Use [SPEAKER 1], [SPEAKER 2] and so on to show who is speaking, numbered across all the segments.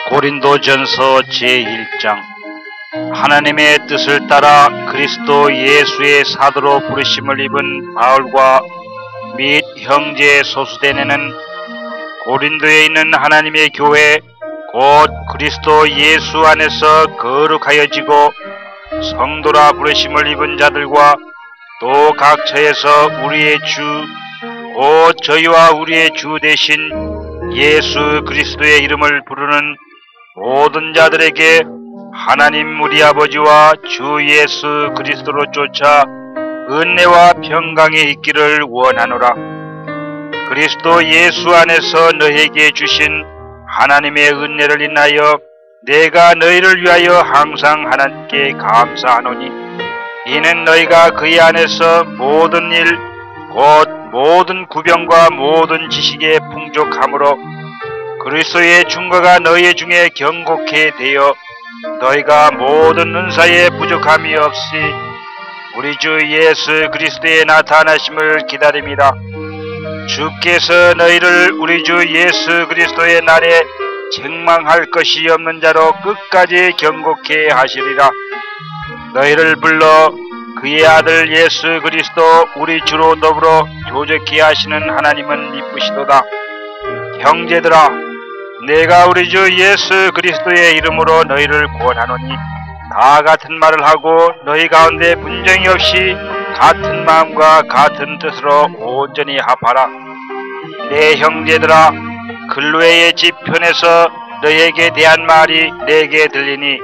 [SPEAKER 1] 고린도전서 제1장. 하나님의 뜻을 따라 그리스도 예수의 사도로 부르심을 입은 바울과 및 형제 소수대네는 고린도에 있는 하나님의 교회 곧 그리스도 예수 안에서 거룩하여지고 성도라 부르심을 입은 자들과 또 각처에서 우리의 주 곧 저희와 우리의 주 대신 예수 그리스도의 이름을 부르는 모든 자들에게 하나님 우리 아버지와 주 예수 그리스도로 쫓아 은혜와 평강이 있기를 원하노라. 그리스도 예수 안에서 너희에게 주신 하나님의 은혜를 인하여 내가 너희를 위하여 항상 하나님께 감사하노니, 이는 너희가 그의 안에서 모든 일 곧 모든 구병과 모든 지식에 풍족함으로 그리스도의 증거가 너희 중에 경고케 되어 너희가 모든 은사에 부족함이 없이 우리 주 예수 그리스도의 나타나심을 기다립니다. 주께서 너희를 우리 주 예수 그리스도의 날에 책망할 것이 없는 자로 끝까지 경고케 하시리라. 너희를 불러 그의 아들 예수 그리스도 우리 주로 더불어 교제케 하시는 하나님은 이쁘시도다. 형제들아, 내가 우리 주 예수 그리스도의 이름으로 너희를 구원하노니 다 같은 말을 하고 너희 가운데 분쟁이 없이 같은 마음과 같은 뜻으로 온전히 합하라. 내 형제들아, 글로에의 집편에서 너희에게 대한 말이 내게 들리니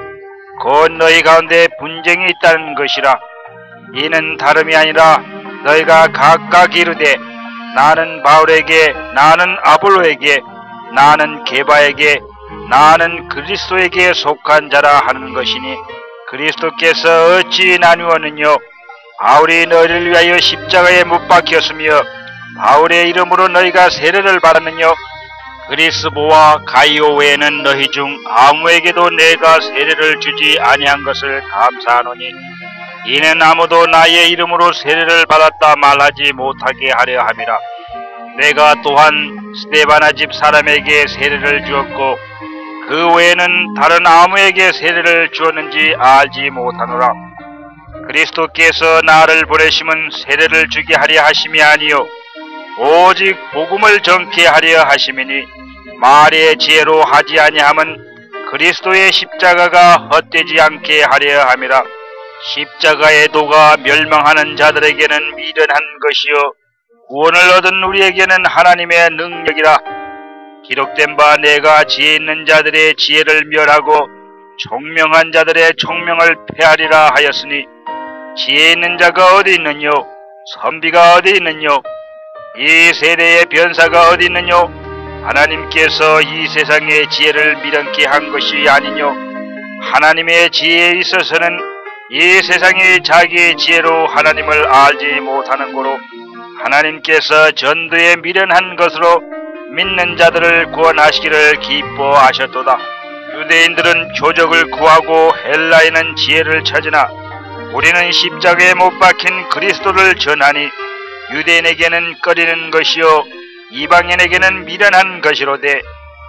[SPEAKER 1] 곧 너희 가운데 분쟁이 있다는 것이라. 이는 다름이 아니라 너희가 각각 이르되 나는 바울에게, 나는 아볼로에게, 나는 게바에게, 나는 그리스도에게 속한 자라 하는 것이니, 그리스도께서 어찌 나누었느뇨? 바울이 너희를 위하여 십자가에 못 박혔으며 바울의 이름으로 너희가 세례를 받았느뇨? 그리스보와 가이오 외에는 너희 중 아무에게도 내가 세례를 주지 아니한 것을 감사하노니, 이는 아무도 나의 이름으로 세례를 받았다 말하지 못하게 하려 함이라. 내가 또한 스데바나 집 사람에게 세례를 주었고 그 외에는 다른 아무에게 세례를 주었는지 알지 못하노라. 그리스도께서 나를 보내심은 세례를 주게 하려 하심이 아니요 오직 복음을 전케 하려 하심이니, 말의 지혜로 하지 아니함은 그리스도의 십자가가 헛되지 않게 하려 함이라. 십자가의 도가 멸망하는 자들에게는 미련한 것이요 구원을 얻은 우리에게는 하나님의 능력이라. 기록된 바 내가 지혜 있는 자들의 지혜를 멸하고 총명한 자들의 총명을 폐하리라 하였으니, 지혜 있는 자가 어디 있느뇨? 선비가 어디 있느뇨? 이 세대의 변사가 어디 있느뇨? 하나님께서 이 세상의 지혜를 미련케 한 것이 아니뇨? 하나님의 지혜에 있어서는 이 세상이 자기의 지혜로 하나님을 알지 못하는 고로 하나님께서 전도에 미련한 것으로 믿는 자들을 구원하시기를 기뻐하셨도다. 유대인들은 표적을 구하고 헬라인은 지혜를 찾으나 우리는 십자가에 못 박힌 그리스도를 전하니, 유대인에게는 꺼리는 것이요 이방인에게는 미련한 것이로되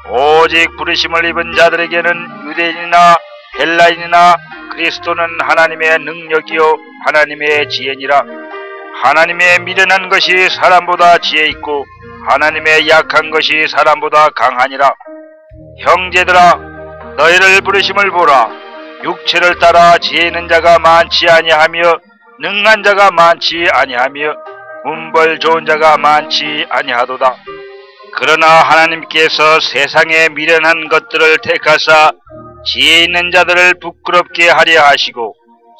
[SPEAKER 1] 오직 부르심을 입은 자들에게는 유대인이나 헬라인이나 그리스도는 하나님의 능력이요 하나님의 지혜니라. 하나님의 미련한 것이 사람보다 지혜 있고 하나님의 약한 것이 사람보다 강하니라. 형제들아, 너희를 부르심을 보라. 육체를 따라 지혜 있는 자가 많지 아니하며 능한 자가 많지 아니하며 문벌 좋은 자가 많지 아니하도다. 그러나 하나님께서 세상에 미련한 것들을 택하사 지혜 있는 자들을 부끄럽게 하려 하시고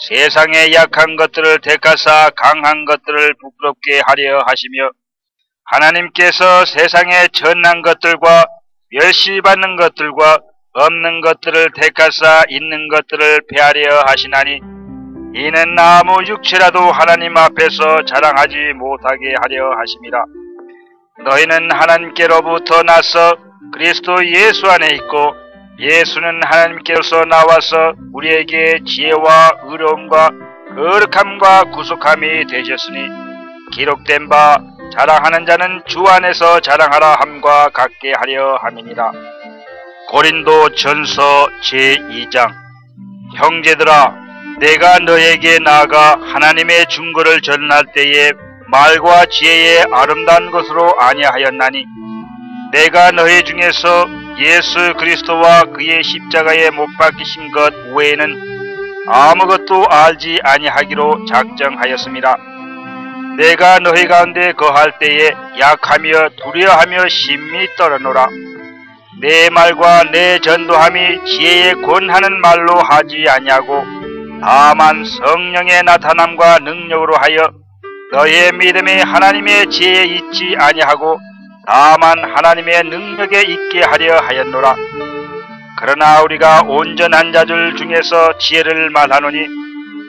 [SPEAKER 1] 세상에 약한 것들을 택하사 강한 것들을 부끄럽게 하려 하시며, 하나님께서 세상의 천한 것들과 멸시받는 것들과 없는 것들을 택하사 있는 것들을 폐하려 하시나니, 이는 아무 육체라도 하나님 앞에서 자랑하지 못하게 하려 하심이라. 너희는 하나님께로부터 나서 그리스도 예수 안에 있고 예수는 하나님께서 나와서 우리에게 지혜와 의로움과 거룩함과 구속함이 되셨으니, 기록된 바 자랑하는 자는 주 안에서 자랑하라 함과 같게 하려 함이니라. 고린도 전서 제2장. 형제들아, 내가 너에게 나아가 하나님의 증거를 전할 때에 말과 지혜의 아름다운 것으로 아니하였나니, 내가 너희 중에서 예수 그리스도와 그의 십자가에 못 박히신 것 외에는 아무것도 알지 아니하기로 작정하였습니다. 내가 너희 가운데 거할 때에 약하며 두려워하며 심히 떨어노라. 내 말과 내 전도함이 지혜에 권하는 말로 하지 아니하고 다만 성령의 나타남과 능력으로 하여 너의 믿음이 하나님의 지혜에 있지 아니하고 다만 하나님의 능력에 있게 하려 하였노라. 그러나 우리가 온전한 자들 중에서 지혜를 말하노니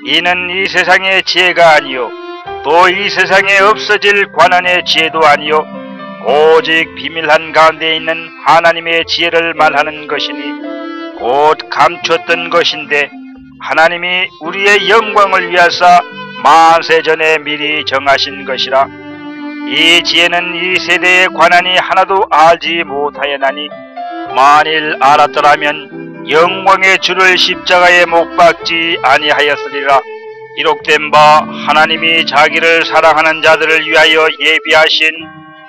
[SPEAKER 1] 이는 이 세상의 지혜가 아니요 또 이 세상에 없어질 관원의 지혜도 아니요 오직 비밀한 가운데 있는 하나님의 지혜를 말하는 것이니 곧 감췄던 것인데 하나님이 우리의 영광을 위하사 만세 전에 미리 정하신 것이라. 이 지혜는 이 세대의 관원이 하나도 알지 못하였나니 만일 알았더라면 영광의 주를 십자가에 못 박지 아니하였으리라. 기록된 바 하나님이 자기를 사랑하는 자들을 위하여 예비하신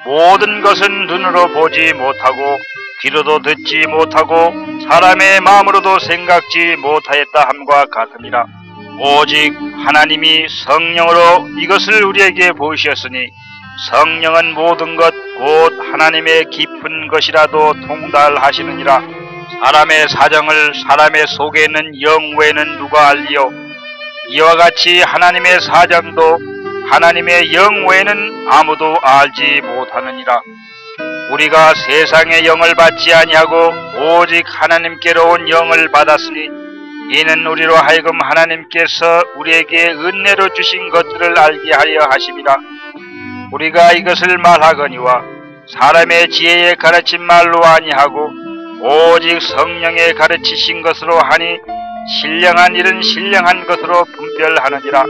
[SPEAKER 1] 모든 것은 눈으로 보지 못하고 귀로도 듣지 못하고 사람의 마음으로도 생각지 못하였다 함과 같으니라. 오직 하나님이 성령으로 이것을 우리에게 보이셨으니 성령은 모든 것 곧 하나님의 깊은 것이라도 통달하시느니라. 사람의 사정을 사람의 속에 있는 영 외에는 누가 알리요? 이와 같이 하나님의 사정도 하나님의 영 외에는 아무도 알지 못하느니라. 우리가 세상의 영을 받지 아니하고 오직 하나님께로 온 영을 받았으니 이는 우리로 하여금 하나님께서 우리에게 은혜로 주신 것들을 알게 하려 하심이라. 우리가 이것을 말하거니와 사람의 지혜에 가르친 말로 아니하고 오직 성령에 가르치신 것으로 하니 신령한 일은 신령한 것으로 분별하느니라.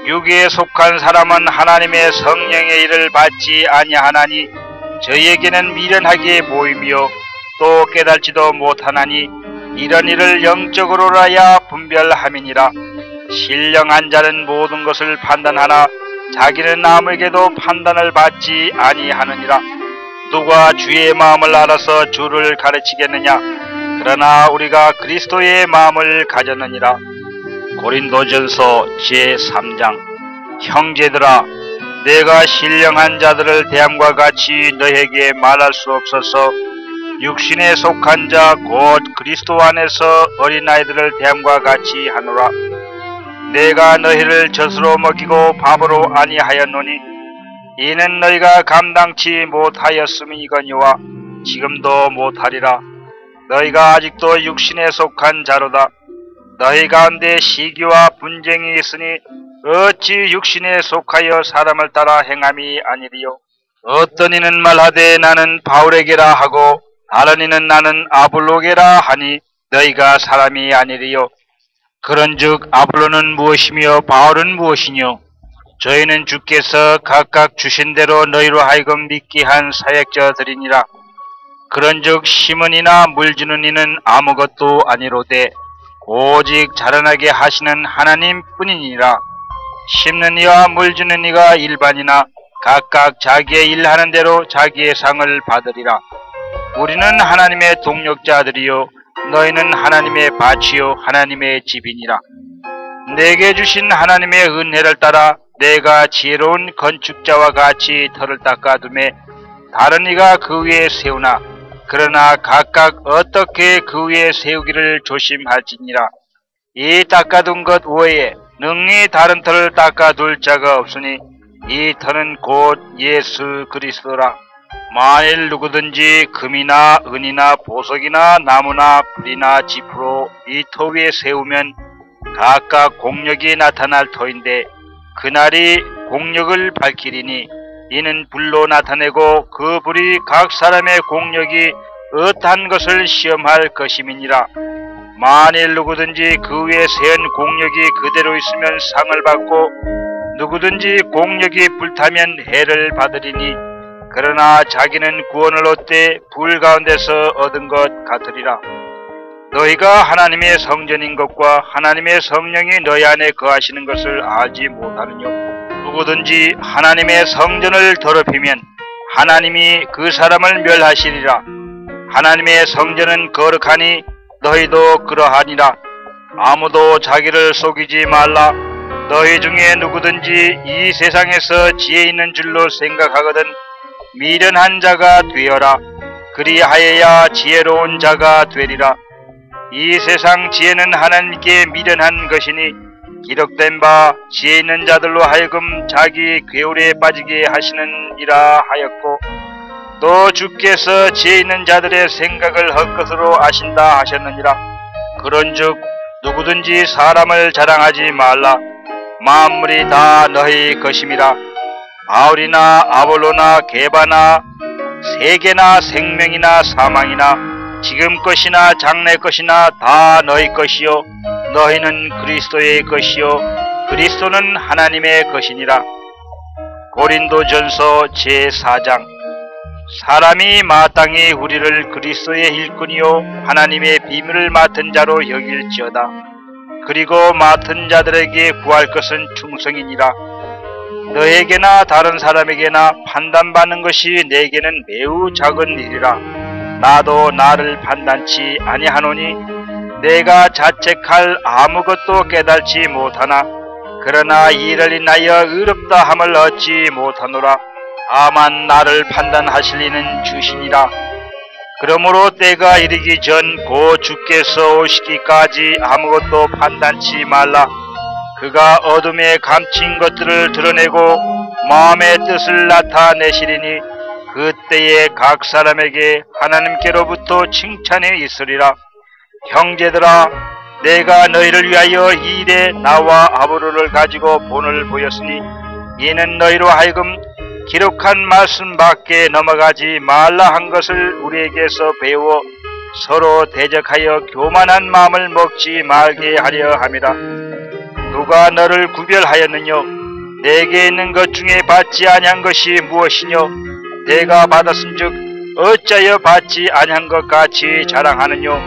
[SPEAKER 1] 육에 속한 사람은 하나님의 성령의 일을 받지 아니하나니 저희에게는 미련하게 보이며 또 깨달지도 못하나니 이런 일을 영적으로라야 분별함이니라. 신령한 자는 모든 것을 판단하나 자기는 아무에게도 판단을 받지 아니하느니라. 누가 주의 마음을 알아서 주를 가르치겠느냐? 그러나 우리가 그리스도의 마음을 가졌느니라. 고린도전서 제3장. 형제들아, 내가 신령한 자들을 대함과 같이 너에게 말할 수 없어서 육신에 속한 자 곧 그리스도 안에서 어린아이들을 대함과 같이 하노라. 내가 너희를 젖으로 먹이고 밥으로 아니하였노니 이는 너희가 감당치 못하였음이거니와 지금도 못하리라. 너희가 아직도 육신에 속한 자로다. 너희 가운데 시기와 분쟁이 있으니 어찌 육신에 속하여 사람을 따라 행함이 아니리요? 어떤 이는 말하되 나는 바울에게라 하고 다른 이는 나는 아볼로게라 하니 너희가 사람이 아니리요? 그런즉 아볼로는 무엇이며 바울은 무엇이뇨? 저희는 주께서 각각 주신 대로 너희로 하여금 믿게 한 사역자들이니라. 그런즉 심은 이나 물주는 이는 아무것도 아니로되 오직 자라나게 하시는 하나님 뿐이니라. 심는 이와 물주는 이가 일반이나 각각 자기의 일하는 대로 자기의 상을 받으리라. 우리는 하나님의 동력자들이요 너희는 하나님의 밭이요 하나님의 집이니라. 내게 주신 하나님의 은혜를 따라 내가 지혜로운 건축자와 같이 터를 닦아두매 다른 이가 그 위에 세우나 그러나 각각 어떻게 그 위에 세우기를 조심할지니라. 이 닦아둔 것 외에 능히 다른 터를 닦아둘 자가 없으니 이 터는 곧 예수 그리스도라. 만일 누구든지 금이나 은이나 보석이나 나무나 풀이나 지프로 이 터 위에 세우면 각각 공력이 나타날 터인데 그날이 공력을 밝히리니 이는 불로 나타내고 그 불이 각 사람의 공력이 어떠한 것을 시험할 것임이니라. 만일 누구든지 그 위에 세운 공력이 그대로 있으면 상을 받고 누구든지 공력이 불타면 해를 받으리니 그러나 자기는 구원을 얻되 불 가운데서 얻은 것 같으리라. 너희가 하나님의 성전인 것과 하나님의 성령이 너희 안에 거하시는 것을 알지 못하느뇨. 누구든지 하나님의 성전을 더럽히면 하나님이 그 사람을 멸하시리라. 하나님의 성전은 거룩하니 너희도 그러하니라. 아무도 자기를 속이지 말라. 너희 중에 누구든지 이 세상에서 지혜 있는 줄로 생각하거든 미련한 자가 되어라. 그리하여야 지혜로운 자가 되리라. 이 세상 지혜는 하나님께 미련한 것이니 기록된 바 지혜 있는 자들로 하여금 자기 괴울에 빠지게 하시느니라 하였고, 또 주께서 지혜 있는 자들의 생각을 헛것으로 아신다 하셨느니라. 그런즉 누구든지 사람을 자랑하지 말라. 만물이 다 너희 것임이라. 바울이나 아볼로나 게바나 세계나 생명이나 사망이나 지금 것이나 장래 것이나 다 너희 것이요 너희는 그리스도의 것이요 그리스도는 하나님의 것이니라. 고린도전서 제4장. 사람이 마땅히 우리를 그리스도의 일꾼이요 하나님의 비밀을 맡은 자로 여길지어다. 그리고 맡은 자들에게 구할 것은 충성이니라. 너에게나 다른 사람에게나 판단받는 것이 내게는 매우 작은 일이라. 나도 나를 판단치 아니하노니 내가 자책할 아무것도 깨달지 못하나 그러나 이를 인하여 의롭다 함을 얻지 못하노라. 다만 나를 판단하실 이는 주시니라. 그러므로 때가 이르기 전 곧 주께서 오시기까지 아무것도 판단치 말라. 그가 어둠에 감춘 것들을 드러내고 마음의 뜻을 나타내시리니 그때에 각 사람에게 하나님께로부터 칭찬이 있으리라. 형제들아, 내가 너희를 위하여 이 일에 나와 아브로를 가지고 본을 보였으니 이는 너희로 하여금 기록한 말씀 밖에 넘어가지 말라 한 것을 우리에게서 배워 서로 대적하여 교만한 마음을 먹지 말게 하려 함이라. 누가 너를 구별하였느뇨? 내게 있는 것 중에 받지 아니한 것이 무엇이뇨? 내가 받았은즉 어찌하여 받지 아니한 것 같이 자랑하느뇨?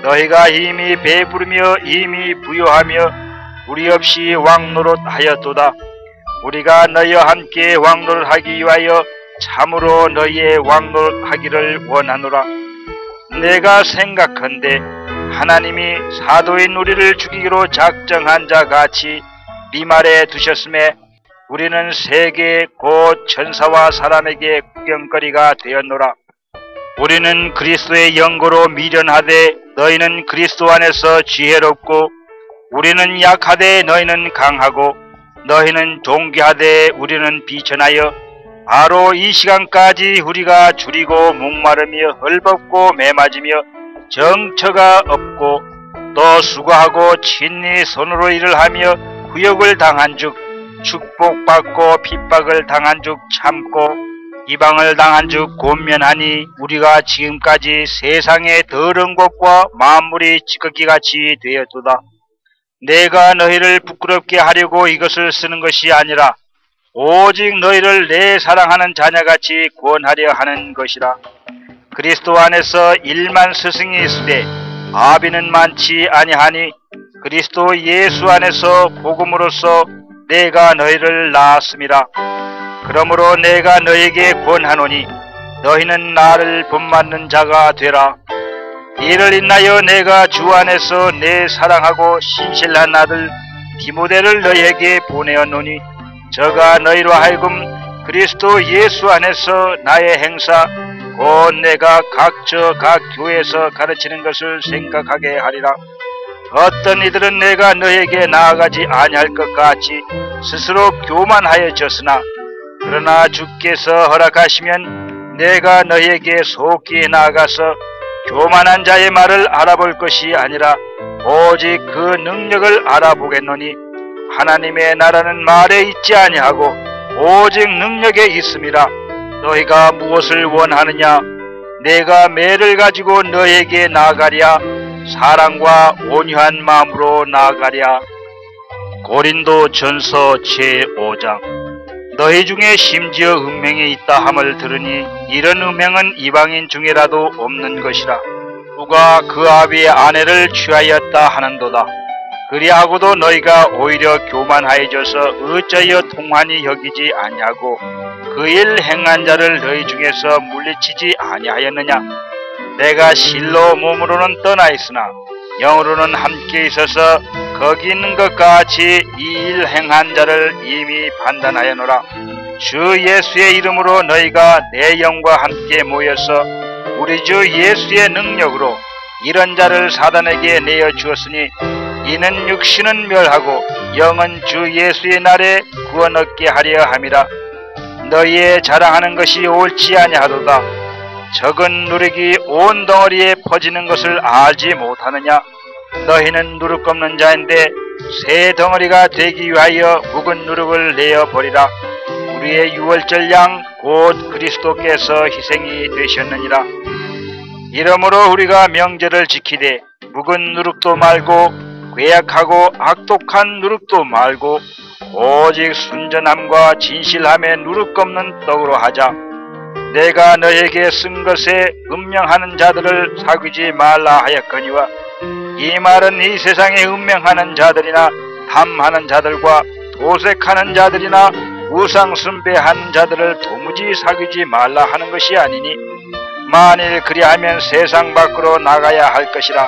[SPEAKER 1] 너희가 이미 배부르며 이미 부요하며 우리 없이 왕노릇하였도다. 우리가 너희와 함께 왕노릇하기 위하여 참으로 너희의 왕노릇하기를 원하노라. 내가 생각한데 하나님이 사도인 우리를 죽이기로 작정한 자 같이 비말에 두셨음에 우리는 세계 곧 천사와 사람에게 구경거리가 되었노라. 우리는 그리스도의 영고로 미련하되 너희는 그리스도 안에서 지혜롭고, 우리는 약하되 너희는 강하고, 너희는 존귀하되 우리는 비천하여 바로 이 시간까지 우리가 줄이고 목마르며 헐벗고 매맞으며 정처가 없고 또 수고하고 친히 손으로 일을 하며 구역을 당한즉 축복받고 핍박을 당한즉 참고 이방을 당한즉 권면하니 우리가 지금까지 세상의 더러운 것과 만물이 찌꺼기같이 되었도다. 내가 너희를 부끄럽게 하려고 이것을 쓰는 것이 아니라 오직 너희를 내 사랑하는 자녀같이 구원하려 하는 것이라. 그리스도 안에서 1만 스승이 있으되 아비는 많지 아니하니 그리스도 예수 안에서 복음으로써 내가 너희를 낳았음이라. 그러므로 내가 너희에게 권하노니 너희는 나를 본받는 자가 되라. 이를 인하여 내가 주 안에서 내 사랑하고 신실한 아들 디모데를 너희에게 보내었노니 저가 너희로 하여금 그리스도 예수 안에서 나의 행사 곧 내가 각 교회에서 가르치는 것을 생각하게 하리라. 어떤 이들은 내가 너희에게 나아가지 아니할 것 같이 스스로 교만하여졌으나 그러나 주께서 허락하시면 내가 너희에게 속히 나아가서 교만한 자의 말을 알아볼 것이 아니라 오직 그 능력을 알아보겠노니 하나님의 나라는 말에 있지 아니하고 오직 능력에 있음이라. 너희가 무엇을 원하느냐? 내가 매를 가지고 너희에게 나아가랴? 사랑과 온유한 마음으로 나아가랴? 고린도 전서 제5장. 너희 중에 심지어 음행이 있다 함을 들으니 이런 음행은 이방인 중에라도 없는 것이라. 누가 그 아비의 아내를 취하였다 하는도다. 그리하고도 너희가 오히려 교만하여져서 어찌하여 통한이 여기지 아니하고 그 일 행한 자를 너희 중에서 물리치지 아니하였느냐. 내가 실로 몸으로는 떠나 있으나 영으로는 함께 있어서 거기 있는 것 같이 이 일 행한 자를 이미 판단하였노라. 주 예수의 이름으로 너희가 내 영과 함께 모여서 우리 주 예수의 능력으로 이런 자를 사단에게 내어 주었으니 이는 육신은 멸하고 영은 주 예수의 날에 구원 얻게 하려 함이라. 너희의 자랑하는 것이 옳지 아니하도다. 적은 누룩이 온 덩어리에 퍼지는 것을 알지 못하느냐. 너희는 누룩 없는 자인데 새 덩어리가 되기 위하여 묵은 누룩을 내어버리라. 우리의 유월절 양 곧 그리스도께서 희생이 되셨느니라. 이러므로 우리가 명절을 지키되 묵은 누룩도 말고 괴약하고 악독한 누룩도 말고 오직 순전함과 진실함의 누룩 없는 떡으로 하자. 내가 너에게 쓴 것에 음명하는 자들을 사귀지 말라 하였거니와 이 말은 이 세상에 음명하는 자들이나 탐하는 자들과 도색하는 자들이나 우상 숭배하는 자들을 도무지 사귀지 말라 하는 것이 아니니 만일 그리하면 세상 밖으로 나가야 할 것이라.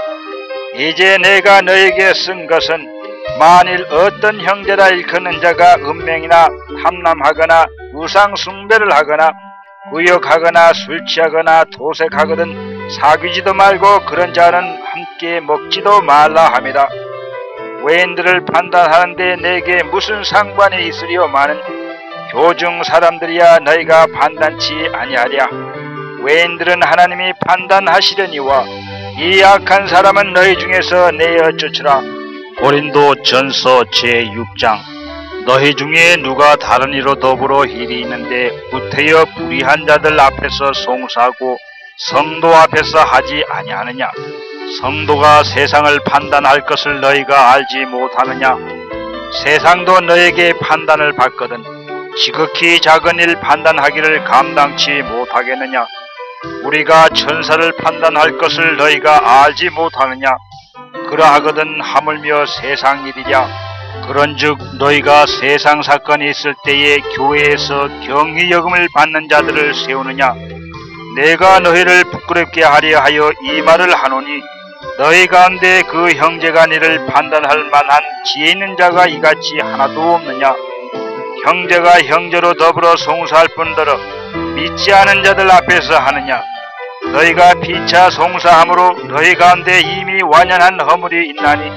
[SPEAKER 1] 이제 내가 너에게 쓴 것은 만일 어떤 형제라 일컫는 자가 음행이나 탐남하거나 우상 숭배를 하거나 구역하거나 술 취하거나 도색하거든 사귀지도 말고 그런 자는 함께 먹지도 말라 함이라. 외인들을 판단하는데 내게 무슨 상관이 있으리요마는 교중 사람들이야 너희가 판단치 아니하랴. 외인들은 하나님이 판단하시려니와 이 악한 사람은 너희 중에서 내어 쫓으라. 고린도 전서 제6장. 너희 중에 누가 다른 이로 더불어 일이 있는데 구태여 불의한 자들 앞에서 송사하고 성도 앞에서 하지 아니하느냐. 성도가 세상을 판단할 것을 너희가 알지 못하느냐. 세상도 너에게 판단을 받거든 지극히 작은 일 판단하기를 감당치 못하겠느냐. 우리가 천사를 판단할 것을 너희가 알지 못하느냐. 그러하거든 하물며 세상 일이랴. 그런즉 너희가 세상 사건이 있을 때에 교회에서 경위여금을 받는 자들을 세우느냐. 내가 너희를 부끄럽게 하려 하여 이 말을 하노니 너희 가운데 그 형제간 일을 판단할 만한 지혜 있는 자가 이같이 하나도 없느냐. 형제가 형제로 더불어 송사할 뿐더러 믿지 않은 자들 앞에서 하느냐. 너희가 피차 송사함으로 너희 가운데 이미 완연한 허물이 있나니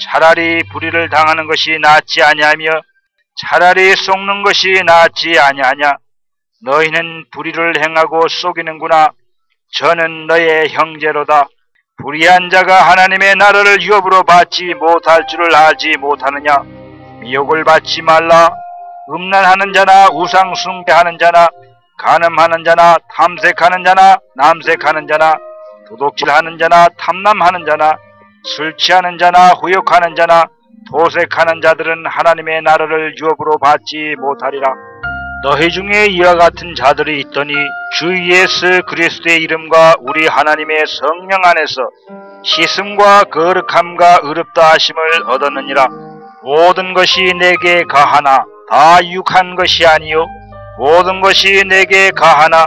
[SPEAKER 1] 차라리 불의를 당하는 것이 낫지 아니하며 차라리 속는 것이 낫지 아니하냐. 너희는 불의를 행하고 속이는구나. 저는 너의 형제로다. 불의한 자가 하나님의 나라를 유업으로 받지 못할 줄을 알지 못하느냐. 미혹을 받지 말라. 음란하는 자나 우상 숭배하는 자나 간음하는 자나 탐색하는 자나 남색하는 자나 도둑질하는 자나 탐남하는 자나 술 취하는 자나 후욕하는 자나 도색하는 자들은 하나님의 나라를 유업으로 받지 못하리라. 너희 중에 이와 같은 자들이 있더니 주 예수 그리스도의 이름과 우리 하나님의 성령 안에서 씻음과 거룩함과 의롭다 하심을 얻었느니라. 모든 것이 내게 가하나 다 유익한 것이 아니요 모든 것이 내게 가하나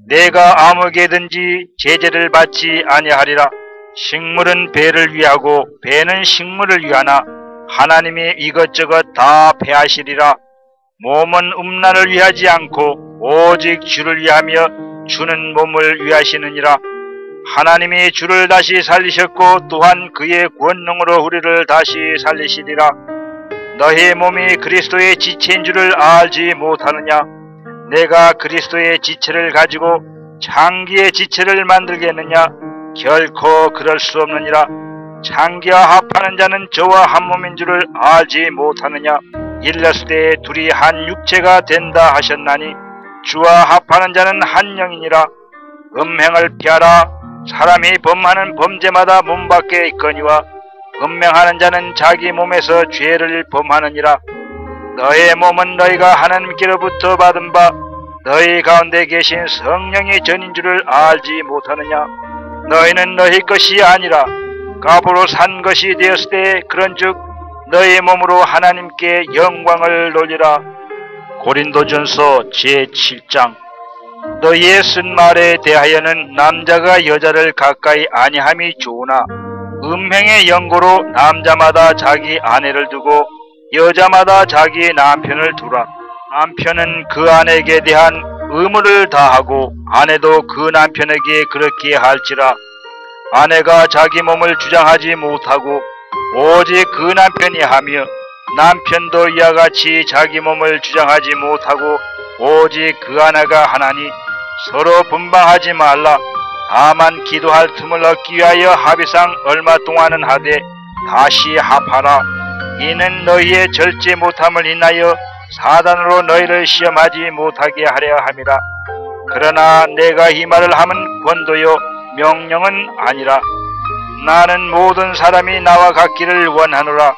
[SPEAKER 1] 내가 아무에게든지 제재를 받지 아니하리라. 식물은 배를 위하고 배는 식물을 위하나 하나님이 이것저것 다 배하시리라. 몸은 음란을 위하지 않고 오직 주를 위하며 주는 몸을 위하시느니라. 하나님이 주를 다시 살리셨고 또한 그의 권능으로 우리를 다시 살리시리라. 너희 몸이 그리스도의 지체인 줄을 알지 못하느냐. 내가 그리스도의 지체를 가지고 장기의 지체를 만들겠느냐. 결코 그럴 수 없느니라. 장기와 합하는 자는 저와 한 몸인 줄을 알지 못하느냐. 일렀을 둘이 한 육체가 된다 하셨나니 주와 합하는 자는 한 영이니라. 음행을 피하라. 사람이 범하는 범죄마다 문 밖에 있거니와 음행하는 자는 자기 몸에서 죄를 범하느니라. 너의 몸은 너희가 하나님께로부터 받은 바 너희 가운데 계신 성령의 전인 줄을 알지 못하느냐. 너희는 너희 것이 아니라 값으로 산 것이 되었을 때 그런즉 너희 몸으로 하나님께 영광을 돌리라. 고린도전서 제7장. 너희의 쓴 말에 대하여는 남자가 여자를 가까이 아니함이 좋으나 음행의 연고로 남자마다 자기 아내를 두고 여자마다 자기 남편을 두라. 남편은 그 아내에게 대한 의무를 다하고 아내도 그 남편에게 그렇게 할지라. 아내가 자기 몸을 주장하지 못하고 오직 그 남편이 하며 남편도 이와 같이 자기 몸을 주장하지 못하고 오직 그 아내가 하나니 서로 분방하지 말라. 다만 기도할 틈을 얻기 위하여 합의상 얼마 동안은 하되 다시 합하라. 이는 너희의 절제 못함을 인하여 사단으로 너희를 시험하지 못하게 하려 함이라. 그러나 내가 이 말을 함은 권도요 명령은 아니라. 나는 모든 사람이 나와 같기를 원하노라.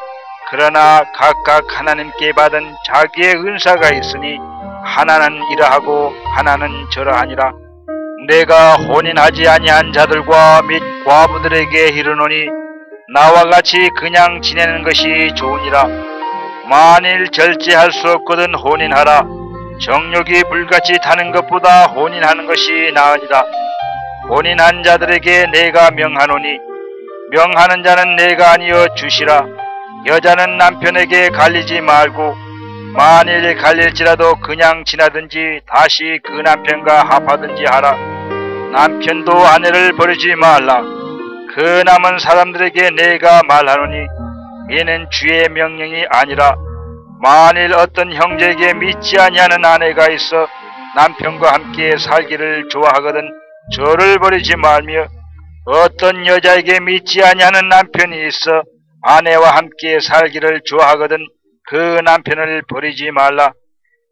[SPEAKER 1] 그러나 각각 하나님께 받은 자기의 은사가 있으니 하나는 이러하고 하나는 저러하니라. 내가 혼인하지 아니한 자들과 및 과부들에게 이르노니 나와 같이 그냥 지내는 것이 좋으니라. 만일 절제할 수 없거든 혼인하라. 정욕이 불같이 타는 것보다 혼인하는 것이 나으니라. 혼인한 자들에게 내가 명하노니 명하는 자는 내가 아니여 주시라. 여자는 남편에게 갈리지 말고 만일 갈릴지라도 그냥 지나든지 다시 그 남편과 합하든지 하라. 남편도 아내를 버리지 말라. 그 남은 사람들에게 내가 말하노니 이는 주의 명령이 아니라. 만일 어떤 형제에게 믿지 아니하는 아내가 있어 남편과 함께 살기를 좋아하거든 저를 버리지 말며 어떤 여자에게 믿지 아니하는 남편이 있어 아내와 함께 살기를 좋아하거든 그 남편을 버리지 말라.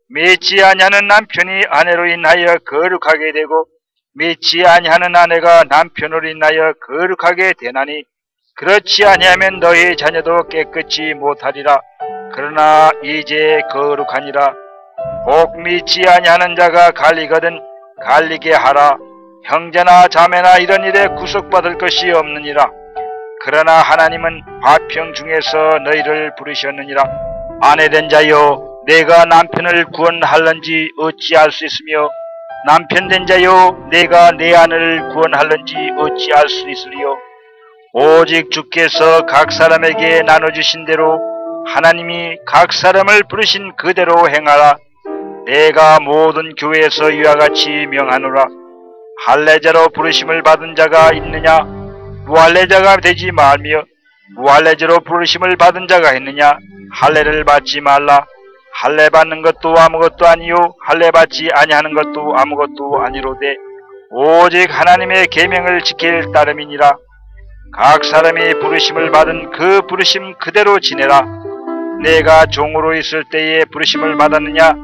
[SPEAKER 1] 믿지 아니하는 남편이 아내로 인하여 거룩하게 되고 믿지 아니하는 아내가 남편으로 인하여 거룩하게 되나니 그렇지 아니하면 너희 자녀도 깨끗이 못하리라. 그러나 이제 거룩하니라. 꼭 믿지 아니하는 자가 갈리거든 갈리게 하라. 형제나 자매나 이런 일에 구속받을 것이 없느니라. 그러나 하나님은 화평 중에서 너희를 부르셨느니라. 아내된 자여 내가 남편을 구원할런지 어찌할 수 있으며 남편된 자여 내가 내 아내를 구원할런지 어찌할 수 있으리요. 오직 주께서 각 사람에게 나눠주신 대로 하나님이 각 사람을 부르신 그대로 행하라. 내가 모든 교회에서 이와 같이 명하노라. 할례자로 부르심을 받은 자가 있느냐? 무할례자가 되지 말며 무할례자로 부르심을 받은 자가 있느냐? 할례를 받지 말라. 할례 받는 것도 아무것도 아니요 할례 받지 아니하는 것도 아무것도 아니로되 오직 하나님의 계명을 지킬 따름이니라. 각 사람이 부르심을 받은 그 부르심 그대로 지내라. 내가 종으로 있을 때에 부르심을 받았느냐?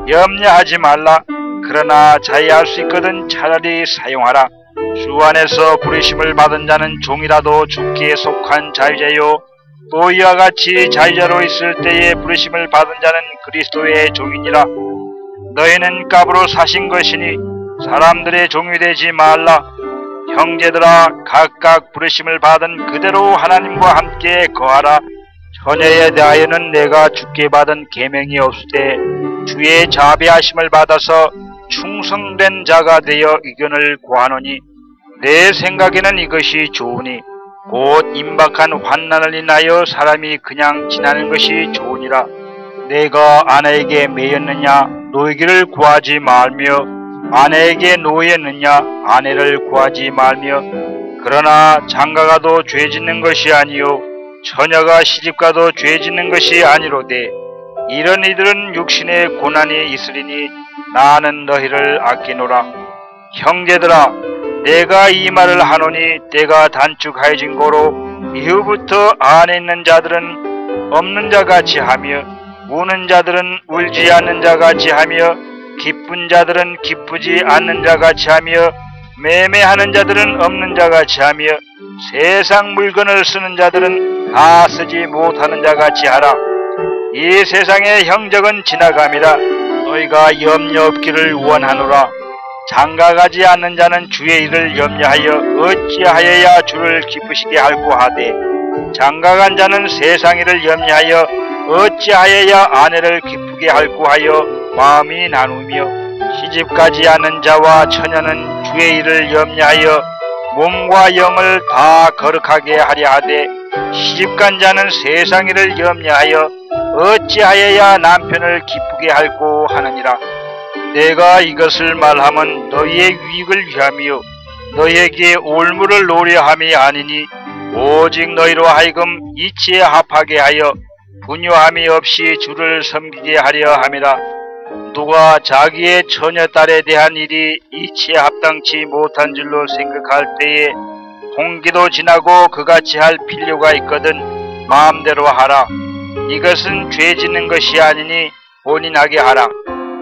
[SPEAKER 1] 염려하지 말라. 그러나 자의할 수 있거든 차라리 사용하라. 주 안에서 부르심을 받은 자는 종이라도 주께 속한 자유자요 또 이와 같이 자유자로 있을 때에 부르심을 받은 자는 그리스도의 종이니라. 너희는 값으로 사신 것이니 사람들의 종이 되지 말라. 형제들아 각각 부르심을 받은 그대로 하나님과 함께 거하라. 처녀에 대하여는 내가 주께 받은 계명이 없을 때 주의 자비하심을 받아서 충성된 자가 되어 의견을 구하노니 내 생각에는 이것이 좋으니 곧 임박한 환난을 인하여 사람이 그냥 지나는 것이 좋으니라. 내가 아내에게 매였느냐? 노이기를 구하지 말며 아내에게 노였느냐? 아내를 구하지 말며 그러나 장가가도 죄 짓는 것이 아니요 처녀가 시집가도 죄 짓는 것이 아니로되 이런 이들은 육신의 고난이 있으리니 나는 너희를 아끼노라. 형제들아 내가 이 말을 하노니 때가 단축하여진 고로 이후부터 안에 있는 자들은 없는 자같이 하며 우는 자들은 울지 않는 자같이 하며 기쁜 자들은 기쁘지 않는 자같이 하며 매매하는 자들은 없는 자같이 하며 세상 물건을 쓰는 자들은 다 쓰지 못하는 자 같이 하라. 이 세상의 형적은 지나감이라. 너희가 염려 없기를 원하노라. 장가가지 않는 자는 주의 일을 염려하여 어찌하여야 주를 기쁘시게 할고 하되, 장가간 자는 세상 일을 염려하여 어찌하여야 아내를 기쁘게 할고 하여 마음이 나누며, 시집가지 않은 자와 처녀는 주의 일을 염려하여 몸과 영을 다 거룩하게 하려 하되, 시집간 자는 세상 일을 염려하여 어찌하여야 남편을 기쁘게 할고 하느니라. 내가 이것을 말하면 너희의 유익을 위함이요 너희에게 올무를 노려함이 아니니, 오직 너희로 하여금 이치에 합하게 하여 분유함이 없이 주를 섬기게 하려 함이라. 누가 자기의 처녀딸에 대한 일이 이치에 합당치 못한 줄로 생각할 때에 홍기도 지나고 그같이 할 필요가 있거든 마음대로 하라. 이것은 죄 짓는 것이 아니니 본인하게 하라.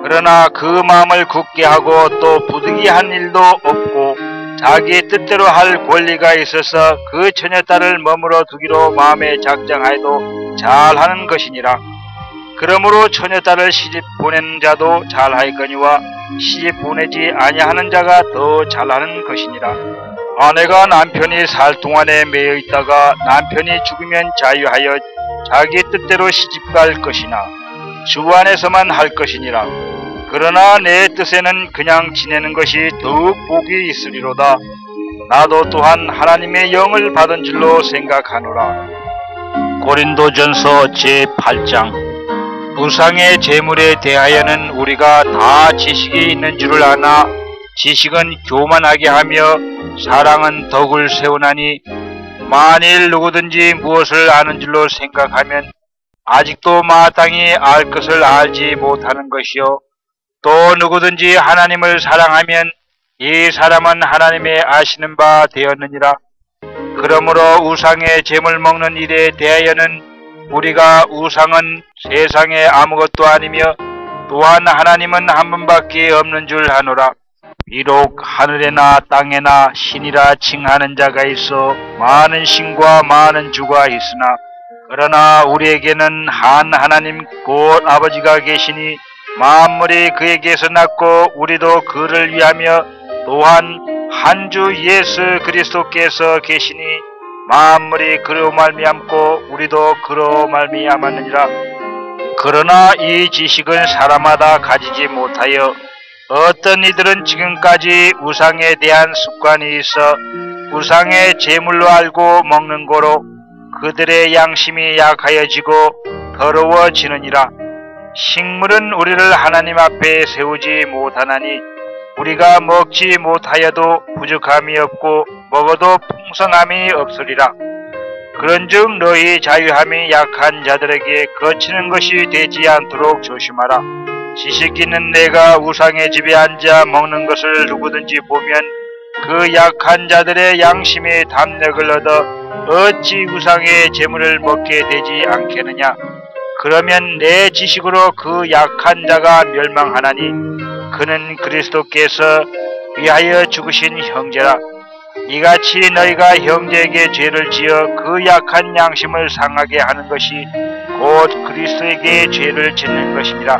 [SPEAKER 1] 그러나 그 마음을 굳게 하고 또 부득이한 일도 없고 자기 뜻대로 할 권리가 있어서 그 처녀딸을 머물러 두기로 마음에 작정하여도 잘하는 것이니라. 그러므로 처녀딸을 시집 보내는 자도 잘하였거니와 시집 보내지 아니하는 자가 더 잘하는 것이니라. 아내가 남편이 살 동안에 매여 있다가 남편이 죽으면 자유하여 자기 뜻대로 시집갈 것이나 주 안에서만 할 것이니라. 그러나 내 뜻에는 그냥 지내는 것이 더욱 복이 있으리로다. 나도 또한 하나님의 영을 받은 줄로 생각하노라. 고린도전서 제8장. 우상의 제물에 대하여는 우리가 다 지식이 있는 줄을 아나, 지식은 교만하게 하며 사랑은 덕을 세우나니, 만일 누구든지 무엇을 아는 줄로 생각하면 아직도 마땅히 알 것을 알지 못하는 것이요, 또 누구든지 하나님을 사랑하면 이 사람은 하나님의 아시는 바 되었느니라. 그러므로 우상의 제물 먹는 일에 대하여는 우리가 우상은 세상에 아무것도 아니며 또한 하나님은 한 분밖에 없는 줄 아노라. 비록 하늘에나 땅에나 신이라 칭하는 자가 있어 많은 신과 많은 주가 있으나, 그러나 우리에게는 한 하나님 곧 아버지가 계시니 만물이 그에게서 났고 우리도 그를 위하며, 또한 한 주 예수 그리스도께서 계시니 만물이 그로 말미암고 우리도 그로 말미암았느니라. 그러나 이 지식은 사람마다 가지지 못하여 어떤 이들은 지금까지 우상에 대한 습관이 있어 우상의 제물로 알고 먹는 거로 그들의 양심이 약하여지고 더러워지느니라. 식물은 우리를 하나님 앞에 세우지 못하나니 우리가 먹지 못하여도 부족함이 없고 먹어도 풍성함이 없으리라. 그런즉 너희 자유함이 약한 자들에게 거치는 것이 되지 않도록 조심하라. 지식 있는 내가 우상의 집에 앉아 먹는 것을 누구든지 보면 그 약한 자들의 양심이 담력을 얻어 어찌 우상의 제물을 먹게 되지 않겠느냐. 그러면 내 지식으로 그 약한 자가 멸망하나니 그는 그리스도께서 위하여 죽으신 형제라. 이같이 너희가 형제에게 죄를 지어 그 약한 양심을 상하게 하는 것이 곧 그리스도에게 죄를 짓는 것이니라.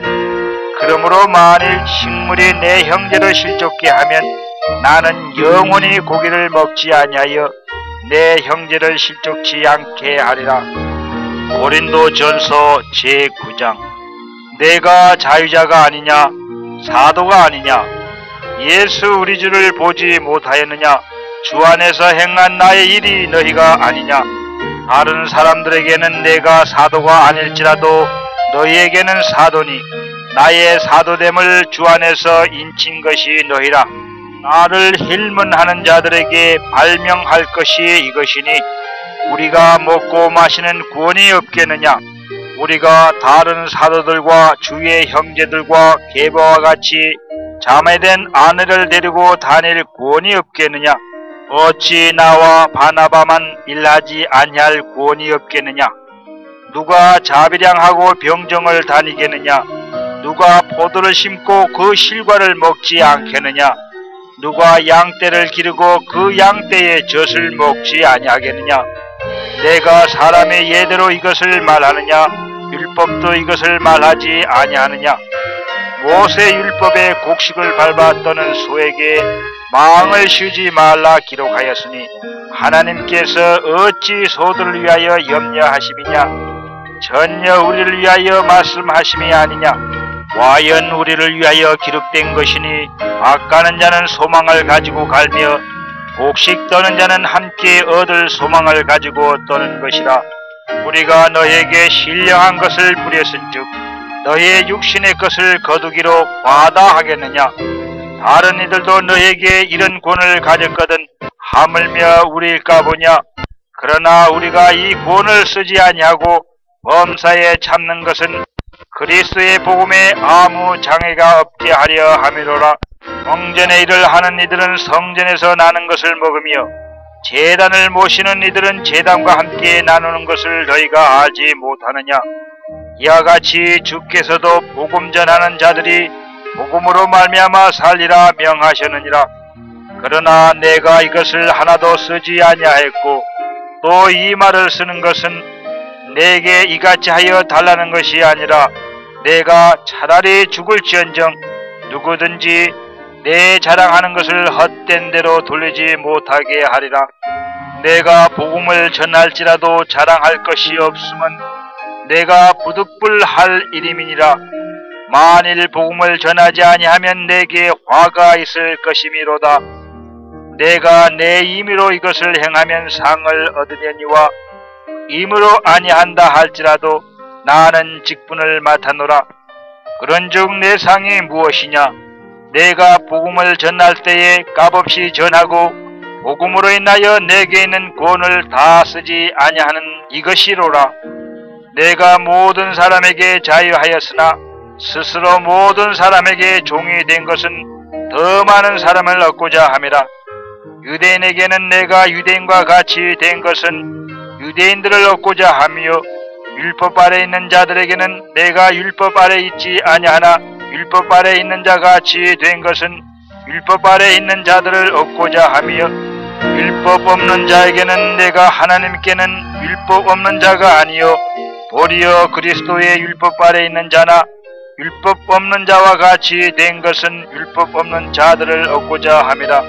[SPEAKER 1] 그러므로 만일 식물이 내 형제를 실족게 하면 나는 영원히 고기를 먹지 아니하여 내 형제를 실족치 않게 하리라. 고린도전서 제9장. 내가 자유자가 아니냐 사도가 아니냐, 예수 우리 주를 보지 못하였느냐, 주 안에서 행한 나의 일이 너희가 아니냐. 다른 사람들에게는 내가 사도가 아닐지라도 너희에게는 사도니 나의 사도됨을 주 안에서 인친 것이 너희라. 나를 힐문하는 자들에게 발명할 것이 이것이니 우리가 먹고 마시는 구원이 없겠느냐. 우리가 다른 사도들과 주의 형제들과 게바와 같이 자매된 아내를 데리고 다닐 구원이 없겠느냐. 어찌 나와 바나바만 일하지 아니할 구원이 없겠느냐. 누가 자비량하고 병정을 다니겠느냐. 누가 포도를 심고 그 실과를 먹지 않겠느냐. 누가 양떼를 기르고 그 양떼의 젖을 먹지 아니하겠느냐? 내가 사람의 예대로 이것을 말하느냐? 율법도 이것을 말하지 아니하느냐? 모세 율법의 곡식을 밟아 떠는 소에게 망을 씌우지 말라 기록하였으니 하나님께서 어찌 소들을 위하여 염려하심이냐? 전혀 우리를 위하여 말씀하심이 아니냐? 과연 우리를 위하여 기록된 것이니 아까는 자는 소망을 가지고 갈며 곡식 떠는 자는 함께 얻을 소망을 가지고 떠는 것이라. 우리가 너에게 신령한 것을 부렸은즉 너의 육신의 것을 거두기로 과다하겠느냐? 다른 이들도 너에게 이런 권을 가졌거든 하물며 우리일까 보냐? 그러나 우리가 이 권을 쓰지 아니하고 범사에 참는 것은 그리스도의 복음에 아무 장애가 없게 하려 함이로라. 성전의 일을 하는 이들은 성전에서 나는 것을 먹으며 제단을 모시는 이들은 제단과 함께 나누는 것을 너희가 알지 못하느냐? 이와 같이 주께서도 복음 전하는 자들이 복음으로 말미암아 살리라 명하셨느니라. 그러나 내가 이것을 하나도 쓰지 아니하였고 또 이 말을 쓰는 것은 내게 이같이 하여 달라는 것이 아니라 내가 차라리 죽을지언정 누구든지 내 자랑하는 것을 헛된 대로 돌리지 못하게 하리라. 내가 복음을 전할지라도 자랑할 것이 없으면 내가 부득불할 일임이니라. 만일 복음을 전하지 아니하면 내게 화가 있을 것이미로다. 내가 내 임의로 이것을 행하면 상을 얻으려니와 임의로 아니한다 할지라도 나는 직분을 맡아노라. 그런즉 내 상이 무엇이냐? 내가 복음을 전할 때에 값없이 전하고 복음으로 인하여 내게 있는 권을 다 쓰지 아니하는 이것이로라. 내가 모든 사람에게 자유하였으나 스스로 모든 사람에게 종이 된 것은 더 많은 사람을 얻고자 함이라. 유대인에게는 내가 유대인과 같이 된 것은 유대인들을 얻고자 하며 율법 아래 있는 자들에게는 내가 율법 아래 있지 아니하나 율법 아래 있는 자 같이 된 것은 율법 아래 있는 자들을 얻고자 하며 율법 없는 자에게는 내가 하나님께는 율법 없는 자가 아니요 도리어 그리스도의 율법 아래 있는 자나 율법 없는 자와 같이 된 것은 율법 없는 자들을 얻고자 함이라.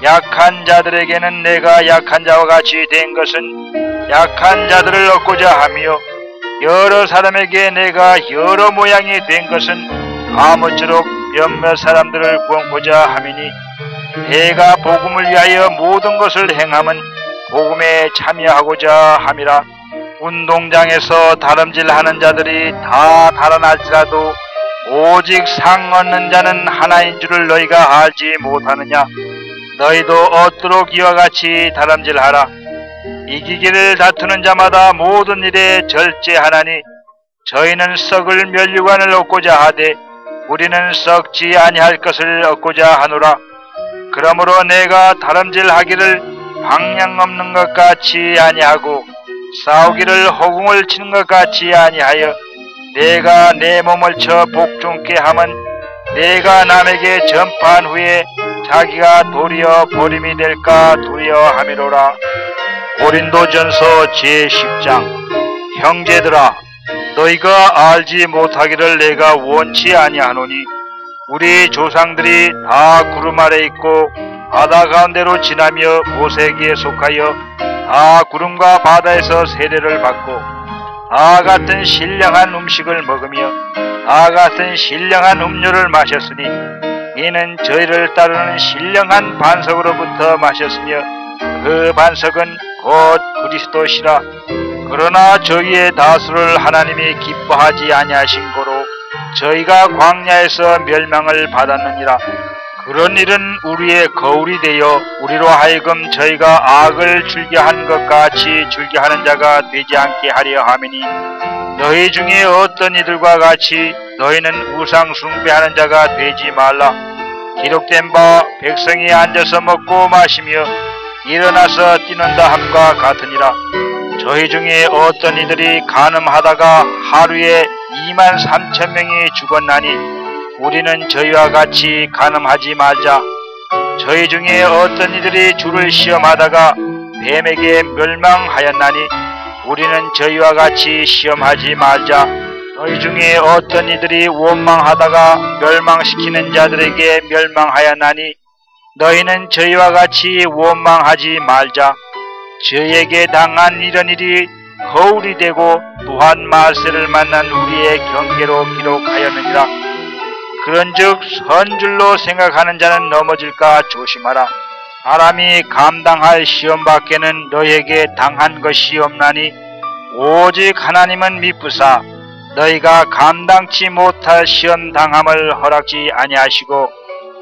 [SPEAKER 1] 약한 자들에게는 내가 약한 자와 같이 된 것은 약한 자들을 얻고자 하며 여러 사람에게 내가 여러 모양이 된 것은 아무쪼록 몇몇 사람들을 구원고자 함이니 내가 복음을 위하여 모든 것을 행함은 복음에 참여하고자 함이라. 운동장에서 다름질하는 자들이 다 달아날지라도 오직 상 얻는 자는 하나인 줄을 너희가 알지 못하느냐? 너희도 얻도록 이와 같이 다름질하라. 이기기를 다투는 자마다 모든 일에 절제하나니 저희는 썩을 면류관을 얻고자 하되 우리는 썩지 아니할 것을 얻고자 하노라. 그러므로 내가 다름질하기를 방향 없는 것 같이 아니하고 싸우기를 허공을 치는 것 같이 아니하여 내가 내 몸을 쳐 복종케 함은 내가 남에게 전파한 후에 자기가 도리어 버림이 될까 두려워함이로라. 고린도전서 제10장. 형제들아, 너희가 알지 못하기를 내가 원치 아니하노니 우리 조상들이 다 구름 아래 있고 바다 가운데로 지나며 모세에게 속하여 다 구름과 바다에서 세례를 받고 다 같은 신령한 음식을 먹으며 다 같은 신령한 음료를 마셨으니 이는 저희를 따르는 신령한 반석으로부터 마셨으며 그 반석은 곧 그리스도시라. 그러나 저희의 다수를 하나님이 기뻐하지 아니하신 고로 저희가 광야에서 멸망을 받았느니라. 그런 일은 우리의 거울이 되어 우리로 하여금 저희가 악을 즐겨한 것 같이 즐겨하는 자가 되지 않게 하려 함이니 너희 중에 어떤 이들과 같이 너희는 우상 숭배하는 자가 되지 말라. 기록된 바 백성이 앉아서 먹고 마시며 일어나서 뛰는다 함과 같으니라. 저희 중에 어떤 이들이 간음하다가 하루에 23,000명이 죽었나니 우리는 저희와 같이 간음하지 말자. 저희 중에 어떤 이들이 주를 시험하다가 뱀에게 멸망하였나니 우리는 저희와 같이 시험하지 말자. 너희 중에 어떤 이들이 원망하다가 멸망시키는 자들에게 멸망하였나니 너희는 저희와 같이 원망하지 말자. 저에게 당한 이런 일이 거울이 되고 또한 말세를 만난 우리의 경계로 기록하였느니라. 그런즉 선줄로 생각하는 자는 넘어질까 조심하라. 사람이 감당할 시험 밖에는 너희에게 당한 것이 없나니 오직 하나님은 미쁘사 너희가 감당치 못할 시험 당함을 허락지 아니하시고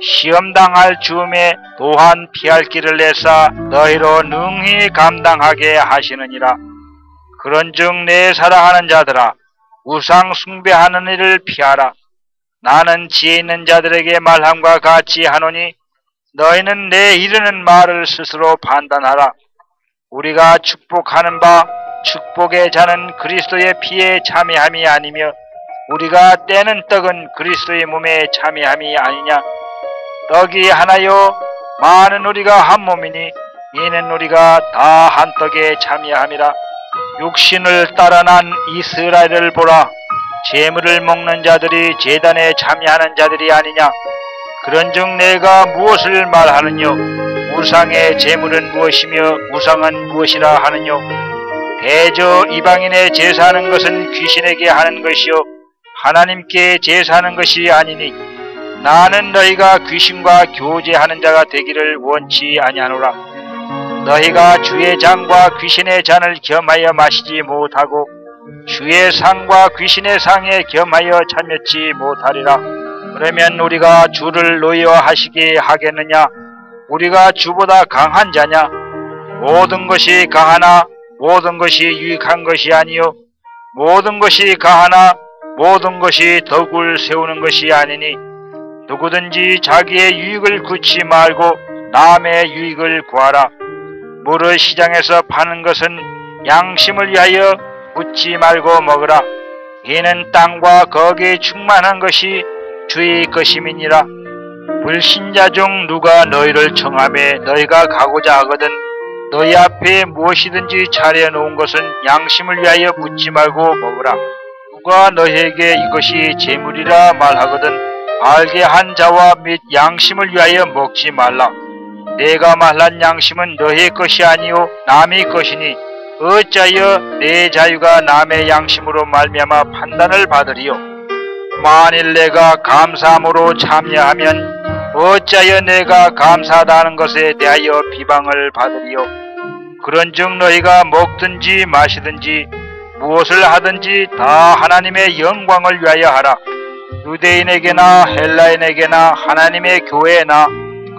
[SPEAKER 1] 시험 당할 즈음에 또한 피할 길을 내사 너희로 능히 감당하게 하시느니라. 그런즉 내 사랑하는 자들아, 우상 숭배하는 일을 피하라. 나는 지혜 있는 자들에게 말함과 같이 하노니 너희는 내 이르는 말을 스스로 판단하라. 우리가 축복하는 바 축복의 자는 그리스도의 피에 참여함이 아니며 우리가 떼는 떡은 그리스도의 몸에 참여함이 아니냐. 떡이 하나요 많은 우리가 한 몸이니 이는 우리가 다 한 떡에 참여함이라. 육신을 따라 난 이스라엘을 보라. 제물을 먹는 자들이 제단에 참여하는 자들이 아니냐. 그런즉 내가 무엇을 말하느뇨? 우상의 제물은 무엇이며 우상은 무엇이라 하느뇨? 대저 이방인의 제사하는 것은 귀신에게 하는 것이요 하나님께 제사하는 것이 아니니 나는 너희가 귀신과 교제하는 자가 되기를 원치 아니하노라. 너희가 주의 잔과 귀신의 잔을 겸하여 마시지 못하고 주의 상과 귀신의 상에 겸하여 참여치 못하리라. 그러면 우리가 주를 노여하시게 하겠느냐? 우리가 주보다 강한 자냐? 모든 것이 가하나 모든 것이 유익한 것이 아니요 모든 것이 가하나 모든 것이 덕을 세우는 것이 아니니 누구든지 자기의 유익을 구치 말고 남의 유익을 구하라. 무릇 시장에서 파는 것은 양심을 위하여 묻지 말고 먹으라. 이는 땅과 거기에 충만한 것이 주의 것임이니라. 불신자 중 누가 너희를 청하매 너희가 가고자 하거든 너희 앞에 무엇이든지 차려놓은 것은 양심을 위하여 묻지 말고 먹으라. 누가 너희에게 이것이 재물이라 말하거든 알게 한 자와 및 양심을 위하여 먹지 말라. 내가 말한 양심은 너희의 것이 아니요 남의 것이니 어찌하여 내 자유가 남의 양심으로 말미암아 판단을 받으리요. 만일 내가 감사함으로 참여하면 어찌하여 내가 감사하다는 것에 대하여 비방을 받으리요. 그런즉 너희가 먹든지 마시든지 무엇을 하든지 다 하나님의 영광을 위하여 하라. 유대인에게나 헬라인에게나 하나님의 교회나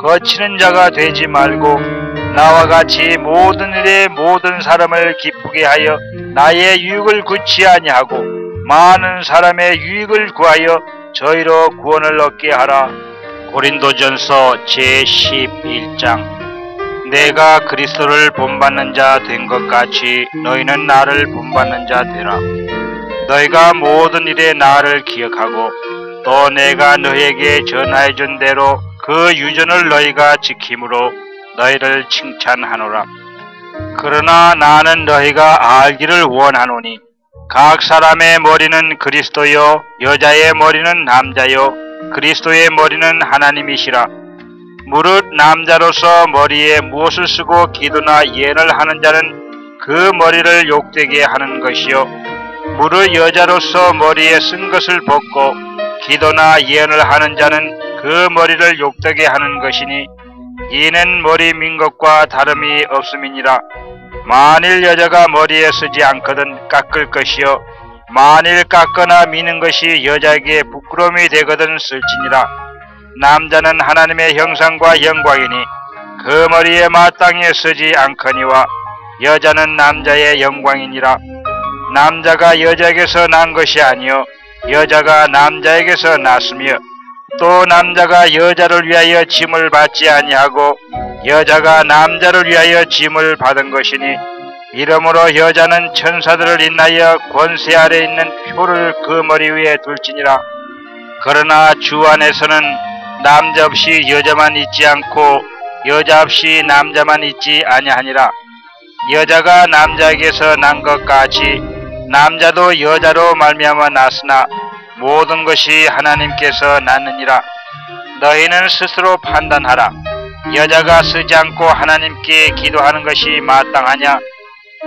[SPEAKER 1] 거치는 자가 되지 말고 나와 같이 모든 일에 모든 사람을 기쁘게 하여 나의 유익을 구치 아니하고 많은 사람의 유익을 구하여 저희로 구원을 얻게 하라. 고린도전서 제11장. 내가 그리스도를 본받는 자 된 것 같이 너희는 나를 본받는 자 되라. 너희가 모든 일에 나를 기억하고 또 내가 너희에게 전하여 준 대로 그 유전을 너희가 지킴으로 너희를 칭찬하노라. 그러나 나는 너희가 알기를 원하노니 각 사람의 머리는 그리스도요 여자의 머리는 남자요 그리스도의 머리는 하나님이시라. 무릇 남자로서 머리에 무엇을 쓰고 기도나 예언을 하는 자는 그 머리를 욕되게 하는 것이요 무릇 여자로서 머리에 쓴 것을 벗고 기도나 예언을 하는 자는 그 머리를 욕되게 하는 것이니 이는 머리 민 것과 다름이 없음이니라. 만일 여자가 머리에 쓰지 않거든 깎을 것이요 만일 깎거나 미는 것이 여자에게 부끄러움이 되거든 쓸지니라. 남자는 하나님의 형상과 영광이니 그 머리에 마땅히 쓰지 않거니와 여자는 남자의 영광이니라. 남자가 여자에게서 난 것이 아니요 여자가 남자에게서 났으며 또 남자가 여자를 위하여 짐을 받지 아니하고 여자가 남자를 위하여 짐을 받은 것이니 이러므로 여자는 천사들을 인하여 권세 아래 있는 표를 그 머리 위에 둘지니라. 그러나 주 안에서는 남자 없이 여자만 있지 않고 여자 없이 남자만 있지 아니하니라. 여자가 남자에게서 난 것 같이 남자도 여자로 말미암아 났으나 모든 것이 하나님께서 낳느니라. 너희는 스스로 판단하라. 여자가 쓰지 않고 하나님께 기도하는 것이 마땅하냐?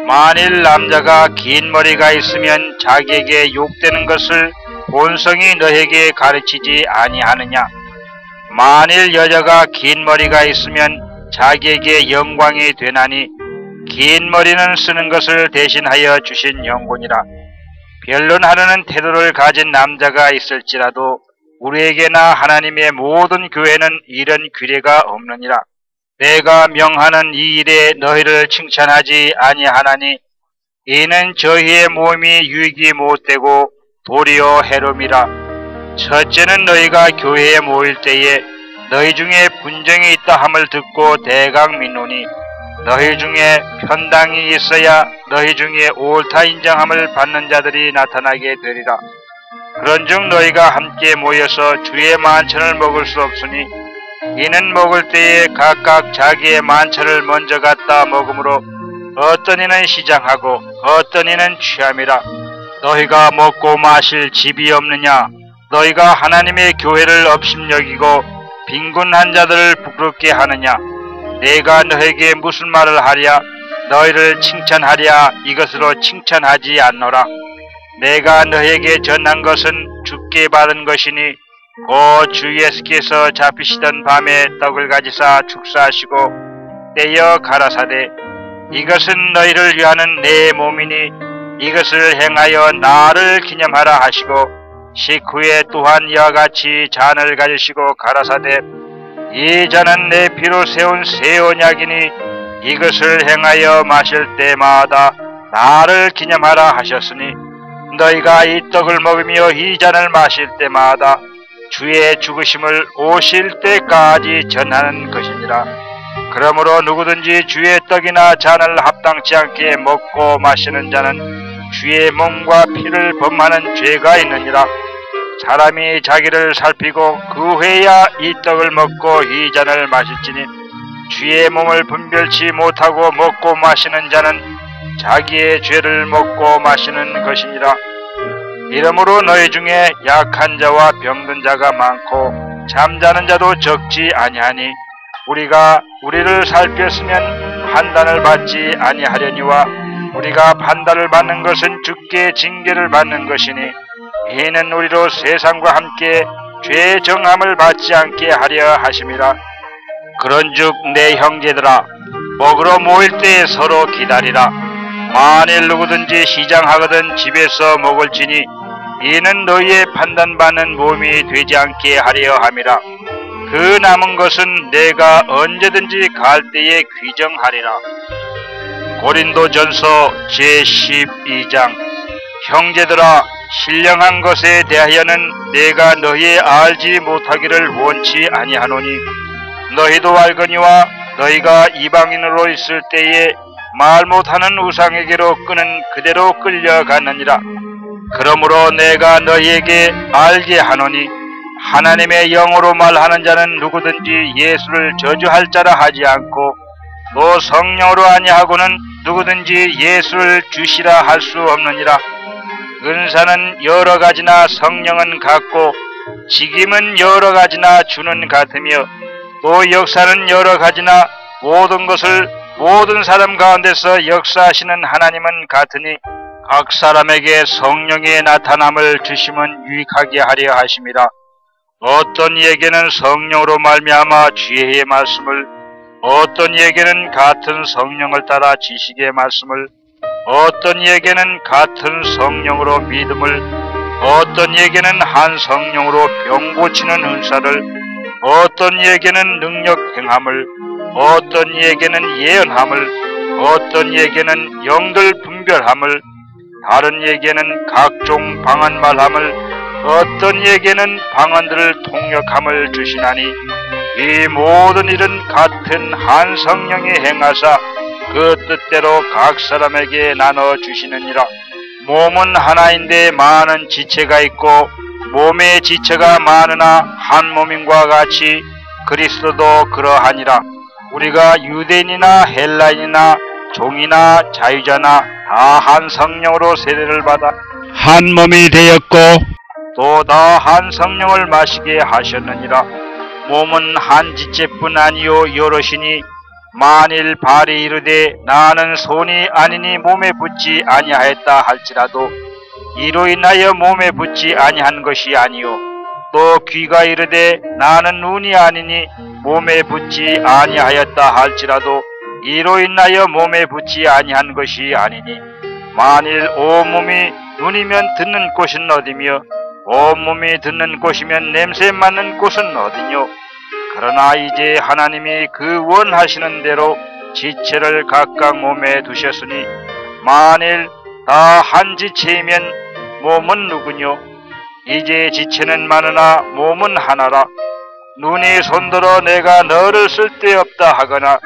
[SPEAKER 1] 만일 남자가 긴 머리가 있으면 자기에게 욕되는 것을 본성이 너에게 가르치지 아니하느냐? 만일 여자가 긴 머리가 있으면 자기에게 영광이 되나니 긴 머리는 쓰는 것을 대신하여 주신 영혼이라. 변론하려는 태도를 가진 남자가 있을지라도 우리에게나 하나님의 모든 교회는 이런 규례가 없느니라. 내가 명하는 이 일에 너희를 칭찬하지 아니하나니 이는 저희의 몸이 유익이 못되고 도리어 해롬이라. 첫째는 너희가 교회에 모일 때에 너희 중에 분쟁이 있다 함을 듣고 대강 믿노니 너희 중에 편당이 있어야 너희 중에 옳다 인정함을 받는 자들이 나타나게 되리라. 그런즉 너희가 함께 모여서 주의 만찬을 먹을 수 없으니 이는 먹을 때에 각각 자기의 만찬을 먼저 갖다 먹으므로 어떤 이는 시장하고 어떤 이는 취함이라. 너희가 먹고 마실 집이 없느냐? 너희가 하나님의 교회를 업심여기고 빈곤한 자들을 부끄럽게 하느냐? 내가 너에게 무슨 말을 하랴? 너희를 칭찬하랴? 이것으로 칭찬하지 않노라. 내가 너에게 전한 것은 주께 받은 것이니 곧 주 예수께서 잡히시던 밤에 떡을 가지사 축사하시고 떼어 가라사대 이것은 너희를 위하는 내 몸이니 이것을 행하여 나를 기념하라 하시고 식후에 또한 이와 같이 잔을 가지시고 가라사대 이 잔은 내 피로 세운 새 언약이니 이것을 행하여 마실 때마다 나를 기념하라 하셨으니 너희가 이 떡을 먹으며 이 잔을 마실 때마다 주의 죽으심을 오실 때까지 전하는 것이니라. 그러므로 누구든지 주의 떡이나 잔을 합당치 않게 먹고 마시는 자는 주의 몸과 피를 범하는 죄가 있느니라. 사람이 자기를 살피고 그 후에야 이 떡을 먹고 이 잔을 마실지니 주의 몸을 분별치 못하고 먹고 마시는 자는 자기의 죄를 먹고 마시는 것이니라. 이러므로 너희 중에 약한 자와 병든 자가 많고 잠자는 자도 적지 아니하니 우리가 우리를 살폈으면 판단을 받지 아니하려니와 우리가 판단을 받는 것은 주께 징계를 받는 것이니 이는 우리로 세상과 함께 죄의 정함을 받지 않게 하려 하심이라. 그런즉 내 형제들아 먹으러 모일 때에 서로 기다리라. 만일 누구든지 시장하거든 집에서 먹을지니 이는 너희의 판단받는 몸이 되지 않게 하려 함이라. 그 남은 것은 내가 언제든지 갈 때에 귀정하리라. 고린도전서 제12장 형제들아 신령한 것에 대하여는 내가 너희 알지 못하기를 원치 아니하노니 너희도 알거니와 너희가 이방인으로 있을 때에 말 못하는 우상에게로 끄는 그대로 끌려갔느니라. 그러므로 내가 너희에게 알게 하노니 하나님의 영으로 말하는 자는 누구든지 예수를 저주할 자라 하지 않고 또 성령으로 아니하고는 누구든지 예수를 주시라 할 수 없느니라. 은사는 여러 가지나 성령은 같고 직임은 여러 가지나 주는 같으며 또 역사는 여러 가지나 모든 것을 모든 사람 가운데서 역사하시는 하나님은 같으니 각 사람에게 성령의 나타남을 주심은 유익하게 하려 하심이라. 어떤 이에게는 성령으로 말미암아 지혜의 말씀을 어떤 이에게는 같은 성령을 따라 지식의 말씀을 어떤 이에게는 같은 성령으로 믿음을 어떤 이에게는 한 성령으로 병 고치는 은사를 어떤 이에게는 능력 행함을 어떤 이에게는 예언함을 어떤 이에게는 영들 분별함을 다른 이에게는 각종 방언 말함을 어떤 이에게는 방언들을 통역함을 주시나니 이 모든 일은 같은 한 성령이 행하사 그 뜻대로 각 사람에게 나눠 주시느니라. 몸은 하나인데 많은 지체가 있고 몸의 지체가 많으나 한 몸인과 같이 그리스도도 그러하니라. 우리가 유대인이나 헬라인이나 종이나 자유자나 다 한 성령으로 세례를 받아 한 몸이 되었고 또 다 한 성령을 마시게 하셨느니라. 몸은 한 지체뿐 아니요 여럿이니 만일 발이 이르되 나는 손이 아니니 몸에 붙지 아니하였다 할지라도 이로 인하여 몸에 붙지 아니한 것이 아니요 또 귀가 이르되 나는 눈이 아니니 몸에 붙지 아니하였다 할지라도 이로 인하여 몸에 붙지 아니한 것이 아니니 만일 온몸이 눈이면 듣는 곳은 어디며 온몸이 듣는 곳이면 냄새 맡는 곳은 어디뇨. 그러나 이제 하나님이 그 원하시는 대로 지체를 각각 몸에 두셨으니 만일 다 한 지체이면 몸은 누구뇨. 이제 지체는 많으나 몸은 하나라. 눈이 손들어 내가 너를 쓸데없다 하거나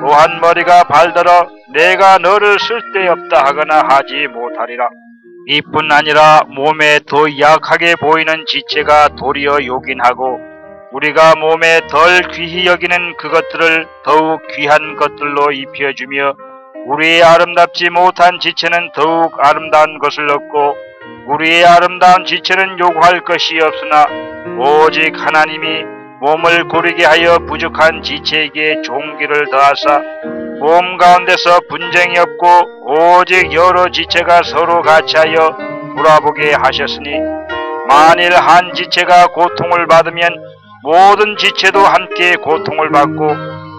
[SPEAKER 1] 또한 머리가 발들어 내가 너를 쓸데없다 하거나 하지 못하리라. 이뿐 아니라 몸에 더 약하게 보이는 지체가 도리어 요긴하고 우리가 몸에 덜 귀히 여기는 그것들을 더욱 귀한 것들로 입혀주며 우리의 아름답지 못한 지체는 더욱 아름다운 것을 얻고 우리의 아름다운 지체는 요구할 것이 없으나 오직 하나님이 몸을 고르게 하여 부족한 지체에게 종기를 더하사 몸 가운데서 분쟁이 없고 오직 여러 지체가 서로 같이하여 돌아보게 하셨으니 만일 한 지체가 고통을 받으면 모든 지체도 함께 고통을 받고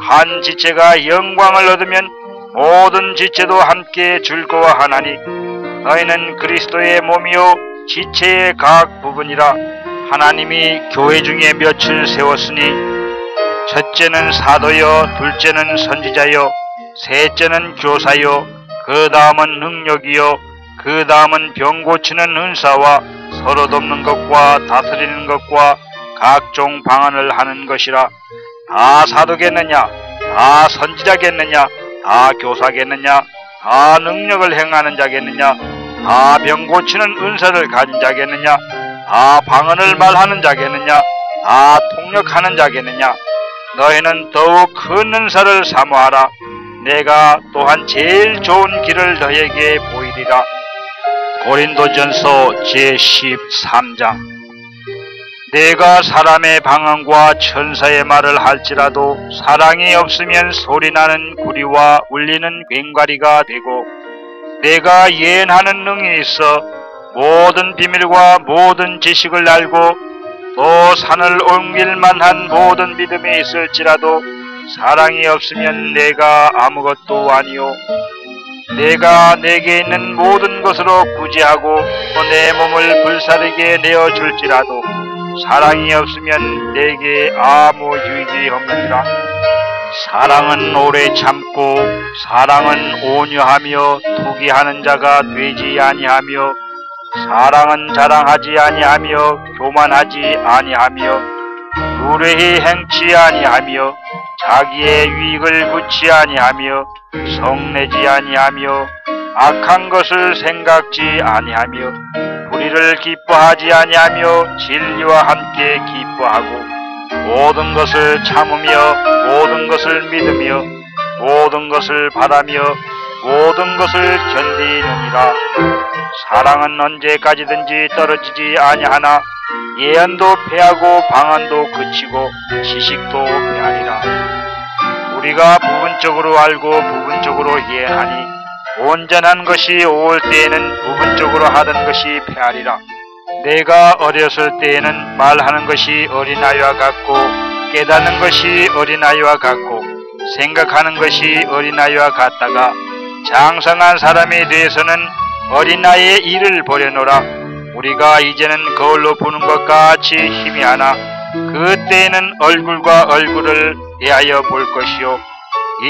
[SPEAKER 1] 한 지체가 영광을 얻으면 모든 지체도 함께 즐거워하나니 너희는 그리스도의 몸이요 지체의 각 부분이라. 하나님이 교회 중에 몇을 세웠으니 첫째는 사도요 둘째는 선지자요 셋째는 교사요 그 다음은 능력이요 그 다음은 병 고치는 은사와 서로 돕는 것과 다스리는 것과 각종 방언을 하는 것이라. 다 사도겠느냐 다 선지자겠느냐 다 교사겠느냐 다 능력을 행하는 자겠느냐 다 병 고치는 은사를 가진 자겠느냐 다 방언을 말하는 자겠느냐 다 통역하는 자겠느냐. 너희는 더욱 큰 은사를 사모하라. 내가 또한 제일 좋은 길을 너에게 보이리라. 고린도전서 제13장. 내가 사람의 방언과 천사의 말을 할지라도 사랑이 없으면 소리나는 구리와 울리는 꽹과리가 되고 내가 예언하는 능이 있어 모든 비밀과 모든 지식을 알고 또 산을 옮길 만한 모든 믿음이 있을지라도 사랑이 없으면 내가 아무것도 아니요. 내가 내게 있는 모든 것으로 구제하고 또 내 몸을 불사르게 내어줄지라도 사랑이 없으면 내게 아무 유익이 없느니라. 사랑은 오래 참고 사랑은 온유하며 투기하는 자가 되지 아니하며 사랑은 자랑하지 아니하며 교만하지 아니하며 무례히 행치 아니하며 자기의 유익을 굳지 아니하며 성내지 아니하며 악한 것을 생각지 아니하며 불의를 기뻐하지 아니하며 진리와 함께 기뻐하고 모든 것을 참으며 모든 것을 믿으며 모든 것을 바라며 모든 것을 견디느니라. 사랑은 언제까지든지 떨어지지 아니하나 예언도 패하고 방언도 그치고 지식도 패하리라. 우리가 부분적으로 알고 부분적으로 예언하니 온전한 것이 올 때에는 부분적으로 하던 것이 패하리라. 내가 어렸을 때에는 말하는 것이 어린아이와 같고 깨닫는 것이 어린아이와 같고 생각하는 것이 어린아이와 같다가 장성한 사람에 대해서는 어린아이의 일을 버려놓으라. 우리가 이제는 거울로 보는 것 같이 희미하나 그때에는 얼굴과 얼굴을 대하여 볼 것이요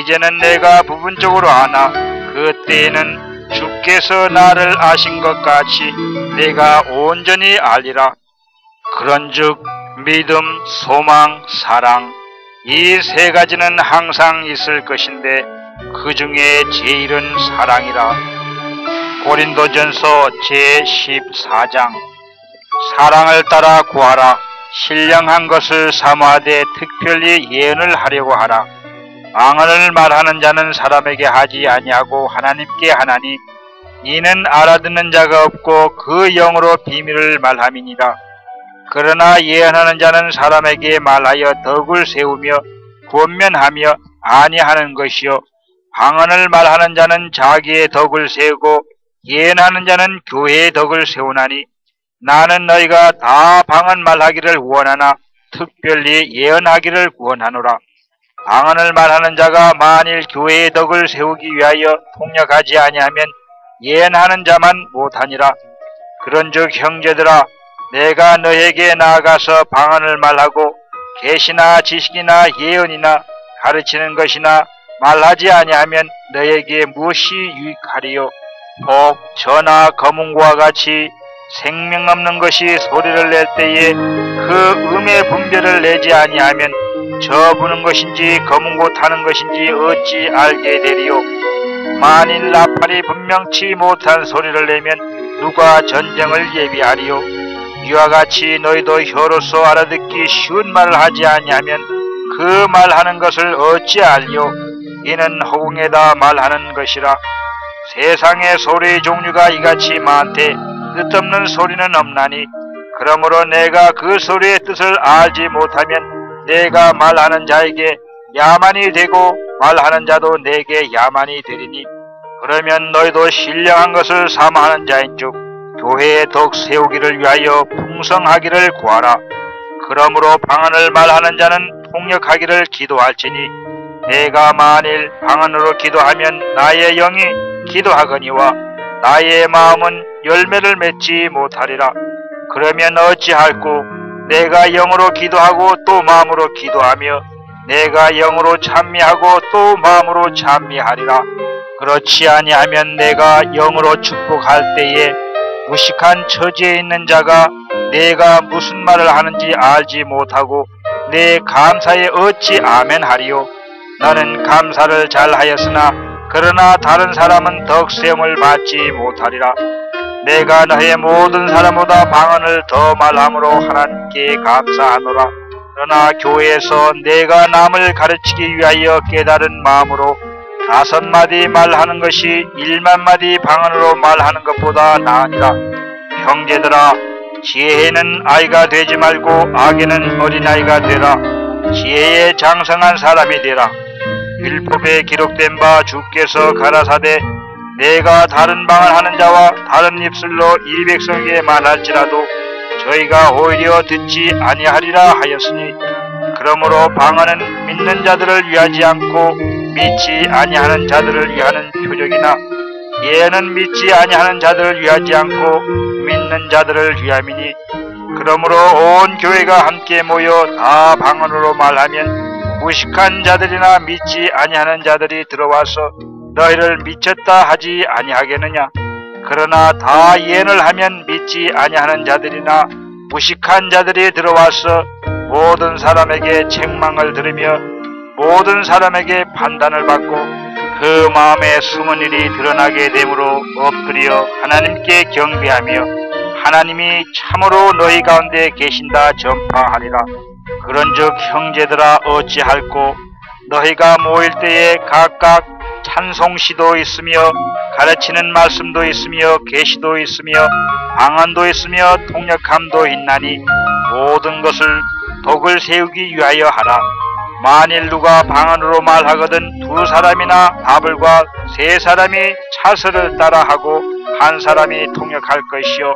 [SPEAKER 1] 이제는 내가 부분적으로 아나 그때에는 주께서 나를 아신 것 같이 내가 온전히 알리라. 그런즉 믿음, 소망, 사랑 이 세 가지는 항상 있을 것인데 그 중에 제일은 사랑이라. 고린도전서 제14장. 사랑을 따라 구하라. 신령한 것을 사모하되 특별히 예언을 하려고 하라. 방언을 말하는 자는 사람에게 하지 아니하고 하나님께 하나니 이는 알아듣는 자가 없고 그 영으로 비밀을 말함이니라. 그러나 예언하는 자는 사람에게 말하여 덕을 세우며 권면하며 안위하는 것이요 방언을 말하는 자는 자기의 덕을 세우고 예언하는 자는 교회의 덕을 세우나니 나는 너희가 다 방언 말하기를 원하나 특별히 예언하기를 원하노라. 방언을 말하는 자가 만일 교회의 덕을 세우기 위하여 통역하지 아니하면 예언하는 자만 못하니라. 그런즉 형제들아 내가 너에게 나아가서 방언을 말하고 계시나 지식이나 예언이나 가르치는 것이나 말하지 아니하면 너에게 무엇이 유익하리요? 혹 저나 검은고와 같이 생명 없는 것이 소리를 낼 때에 그 음의 분별을 내지 아니하면 저 부는 것인지 검은고 타는 것인지 어찌 알게 되리요? 만일 나팔이 분명치 못한 소리를 내면 누가 전쟁을 예비하리요? 이와 같이 너희도 혀로서 알아듣기 쉬운 말을 하지 아니하면 그 말하는 것을 어찌 알리요? 이는 허공에다 말하는 것이라. 세상의 소리의 종류가 이같이 많되 뜻없는 소리는 없나니 그러므로 내가 그 소리의 뜻을 알지 못하면 내가 말하는 자에게 야만이 되고 말하는 자도 내게 야만이 되리니 그러면 너희도 신령한 것을 사모하는 자인즉 교회의 덕 세우기를 위하여 풍성하기를 구하라. 그러므로 방언을 말하는 자는 통역하기를 기도할지니 내가 만일 방언으로 기도하면 나의 영이 기도하거니와 나의 마음은 열매를 맺지 못하리라. 그러면 어찌할꼬? 내가 영으로 기도하고 또 마음으로 기도하며 내가 영으로 찬미하고 또 마음으로 찬미하리라. 그렇지 아니하면 내가 영으로 축복할 때에 무식한 처지에 있는 자가 내가 무슨 말을 하는지 알지 못하고 내 감사에 어찌 아멘하리요? 너는 감사를 잘하였으나 그러나 다른 사람은 덕세움을 받지 못하리라. 내가 너의 모든 사람보다 방언을 더 말함으로 하나님께 감사하노라. 그러나 교회에서 내가 남을 가르치기 위하여 깨달은 마음으로 5마디 말하는 것이 1만마디 방언으로 말하는 것보다 나으니라. 형제들아 지혜에는 아이가 되지 말고 악에는 어린아이가 되라. 지혜에 장성한 사람이 되라. 율법에 기록된 바 주께서 가라사대 내가 다른 방언 하는 자와 다른 입술로 이 백성에게 말할지라도 저희가 오히려 듣지 아니하리라 하였으니 그러므로 방언은 믿는 자들을 위하지 않고 믿지 아니하는 자들을 위하는 표적이나 예언은 믿지 아니하는 자들을 위하지 않고 믿는 자들을 위함이니 그러므로 온 교회가 함께 모여 다 방언으로 말하면 무식한 자들이나 믿지 아니하는 자들이 들어와서 너희를 미쳤다 하지 아니하겠느냐? 그러나 다 예언을 하면 믿지 아니하는 자들이나 무식한 자들이 들어와서 모든 사람에게 책망을 들으며 모든 사람에게 판단을 받고 그 마음에 숨은 일이 드러나게 되므로 엎드려 하나님께 경배하며 하나님이 참으로 너희 가운데 계신다 전파하리라. 그런즉 형제들아 어찌할꼬? 너희가 모일 때에 각각 찬송시도 있으며 가르치는 말씀도 있으며 계시도 있으며 방언도 있으며 통역함도 있나니 모든 것을 덕을 세우기 위하여 하라. 만일 누가 방언으로 말하거든 2사람이나 바불과 3사람이 차서를 따라하고 1사람이 통역할 것이요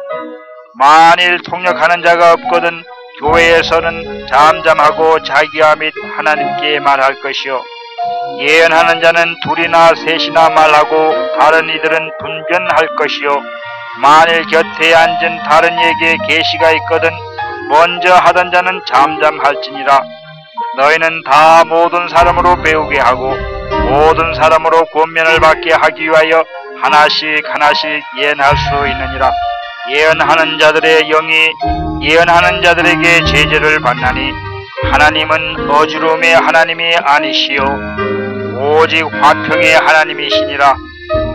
[SPEAKER 1] 만일 통역하는 자가 없거든 교회에서는 잠잠하고 자기와 및 하나님께 말할 것이요 예언하는 자는 2이나 3이나 말하고 다른 이들은 분변할 것이요 만일 곁에 앉은 다른 이에게 계시가 있거든 먼저 하던 자는 잠잠할지니라. 너희는 다 모든 사람으로 배우게 하고 모든 사람으로 권면을 받게 하기 위하여 하나씩 하나씩 예언할 수 있느니라. 예언하는 자들의 영이 예언하는 자들에게 제재를 받나니 하나님은 어지러움의 하나님이 아니시요 오직 화평의 하나님이시니라.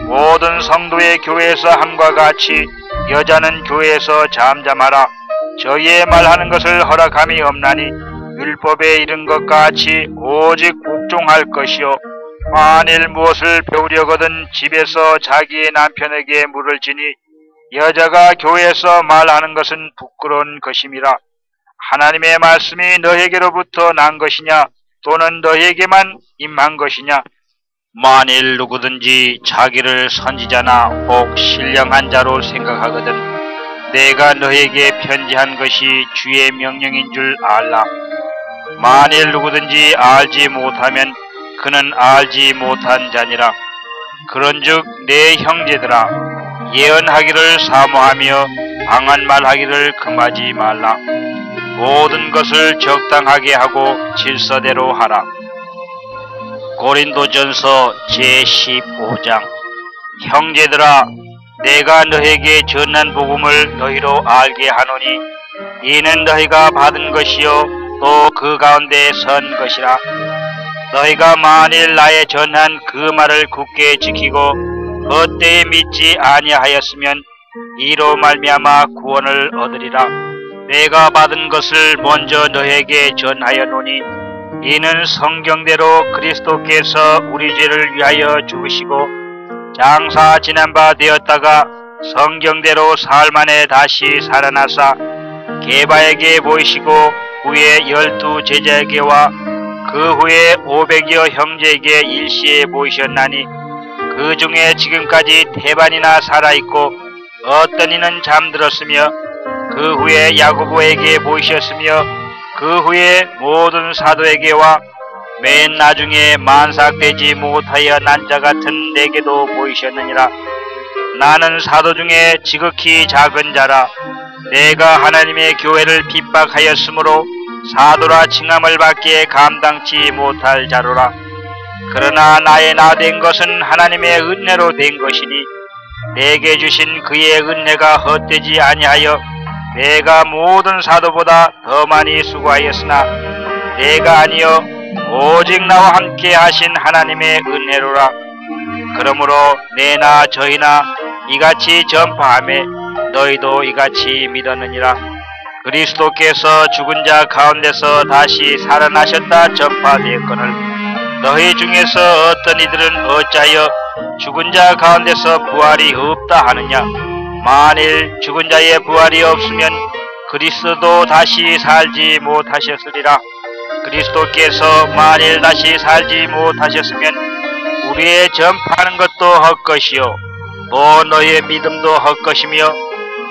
[SPEAKER 1] 모든 성도의 교회에서 함과 같이 여자는 교회에서 잠잠하라. 저희의 말하는 것을 허락함이 없나니 율법에 이른 것 같이 오직 복종할 것이요 만일 무엇을 배우려거든 집에서 자기의 남편에게 물을 지니 여자가 교회에서 말하는 것은 부끄러운 것임이라. 하나님의 말씀이 너에게로부터 난 것이냐 또는 너에게만 임한 것이냐. 만일 누구든지 자기를 선지자나 혹 신령한 자로 생각하거든 내가 너에게 편지한 것이 주의 명령인 줄 알라. 만일 누구든지 알지 못하면 그는 알지 못한 자니라. 그런즉 내 형제들아 예언하기를 사모하며 방한 말하기를 금하지 말라. 모든 것을 적당하게 하고 질서대로 하라. 고린도전서 제15장. 형제들아 내가 너에게 전한 복음을 너희로 알게 하노니 이는 너희가 받은 것이요 또 그 가운데 선 것이라. 너희가 만일 나의 전한 그 말을 굳게 지키고 헛되이 믿지 아니하였으면 이로 말미암아 구원을 얻으리라. 내가 받은 것을 먼저 너에게 전하여노니 이는 성경대로 그리스도께서 우리 죄를 위하여 죽으시고 장사 지난 바 되었다가 성경대로 사흘 만에 다시 살아나사 게바에게 보이시고 후에 12 제자에게와 그 후에 500여 형제에게 일시에 보이셨나니 그 중에 지금까지 태반이나 살아있고 어떤 이는 잠들었으며 그 후에 야고보에게 보이셨으며 그 후에 모든 사도에게와 맨 나중에 만삭되지 못하여 난 자 같은 내게도 보이셨느니라. 나는 사도 중에 지극히 작은 자라. 내가 하나님의 교회를 핍박하였으므로 사도라 칭함을 받기에 감당치 못할 자로라. 그러나 나의 나 된 것은 하나님의 은혜로 된 것이니 내게 주신 그의 은혜가 헛되지 아니하여 내가 모든 사도보다 더 많이 수고하였으나 내가 아니여 오직 나와 함께 하신 하나님의 은혜로라. 그러므로 내나 저희나 이같이 전파하며 너희도 이같이 믿었느니라. 그리스도께서 죽은 자 가운데서 다시 살아나셨다 전파되었거늘 너희 중에서 어떤 이들은 어찌하여 죽은 자 가운데서 부활이 없다 하느냐. 만일 죽은 자의 부활이 없으면 그리스도도 다시 살지 못하셨으리라. 그리스도께서 만일 다시 살지 못하셨으면 우리의 전파하는 것도 헛것이요 또 너희의 믿음도 헛것이며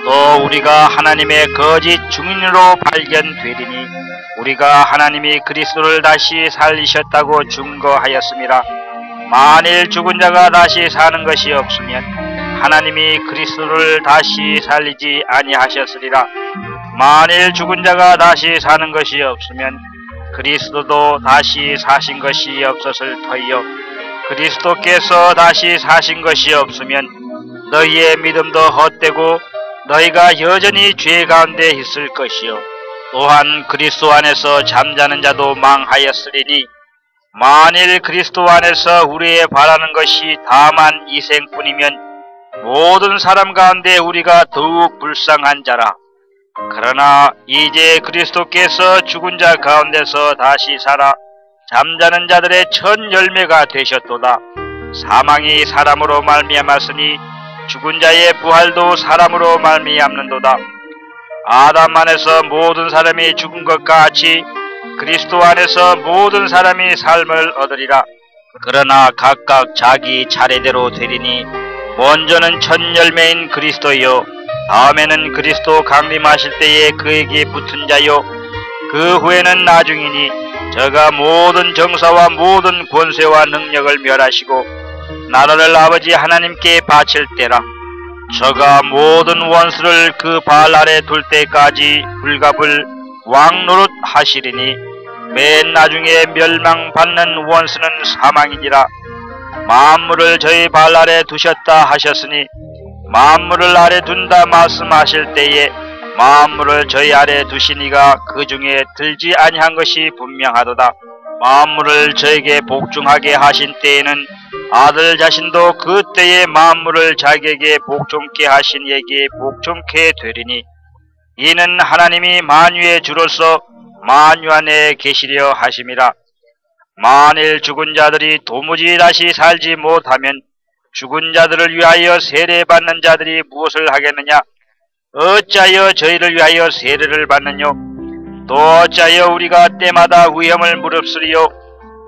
[SPEAKER 1] 또 우리가 하나님의 거짓 증인으로 발견되리니 우리가 하나님이 그리스도를 다시 살리셨다고 증거하였음이라. 만일 죽은 자가 다시 사는 것이 없으면 하나님이 그리스도를 다시 살리지 아니하셨으리라. 만일 죽은 자가 다시 사는 것이 없으면 그리스도도 다시 사신 것이 없었을 터이요 그리스도께서 다시 사신 것이 없으면 너희의 믿음도 헛되고 너희가 여전히 죄 가운데 있을 것이요 또한 그리스도 안에서 잠자는 자도 망하였으리니 만일 그리스도 안에서 우리의 바라는 것이 다만 이생뿐이면 모든 사람 가운데 우리가 더욱 불쌍한 자라. 그러나 이제 그리스도께서 죽은 자 가운데서 다시 살아 잠자는 자들의 첫 열매가 되셨도다. 사망이 사람으로 말미암았으니 죽은 자의 부활도 사람으로 말미암는도다. 아담 안에서 모든 사람이 죽은 것 같이 그리스도 안에서 모든 사람이 삶을 얻으리라. 그러나 각각 자기 차례대로 되리니 먼저는 첫 열매인 그리스도요 다음에는 그리스도 강림하실 때에 그에게 붙은 자요 그 후에는 나중이니 저가 모든 정사와 모든 권세와 능력을 멸하시고 나라를 아버지 하나님께 바칠 때라. 저가 모든 원수를 그 발 아래 둘 때까지 불갑을 왕 노릇 하시리니 맨 나중에 멸망받는 원수는 사망이니라. 만물을 저희 발 아래 두셨다 하셨으니 만물을 아래 둔다 말씀하실 때에 만물을 저희 아래 두시니가 그 중에 들지 아니한 것이 분명하도다. 만물을 저에게 복종하게 하신 때에는 아들 자신도 그 때에 만물을 자기에게 복종케 하신 이에게 복종케 되리니 이는 하나님이 만유의 주로서 만유 안에 계시려 하심이라. 만일 죽은 자들이 도무지 다시 살지 못하면 죽은 자들을 위하여 세례받는 자들이 무엇을 하겠느냐? 어찌하여 저희를 위하여 세례를 받느뇨? 또 어찌하여 우리가 때마다 위험을 무릅쓰리요?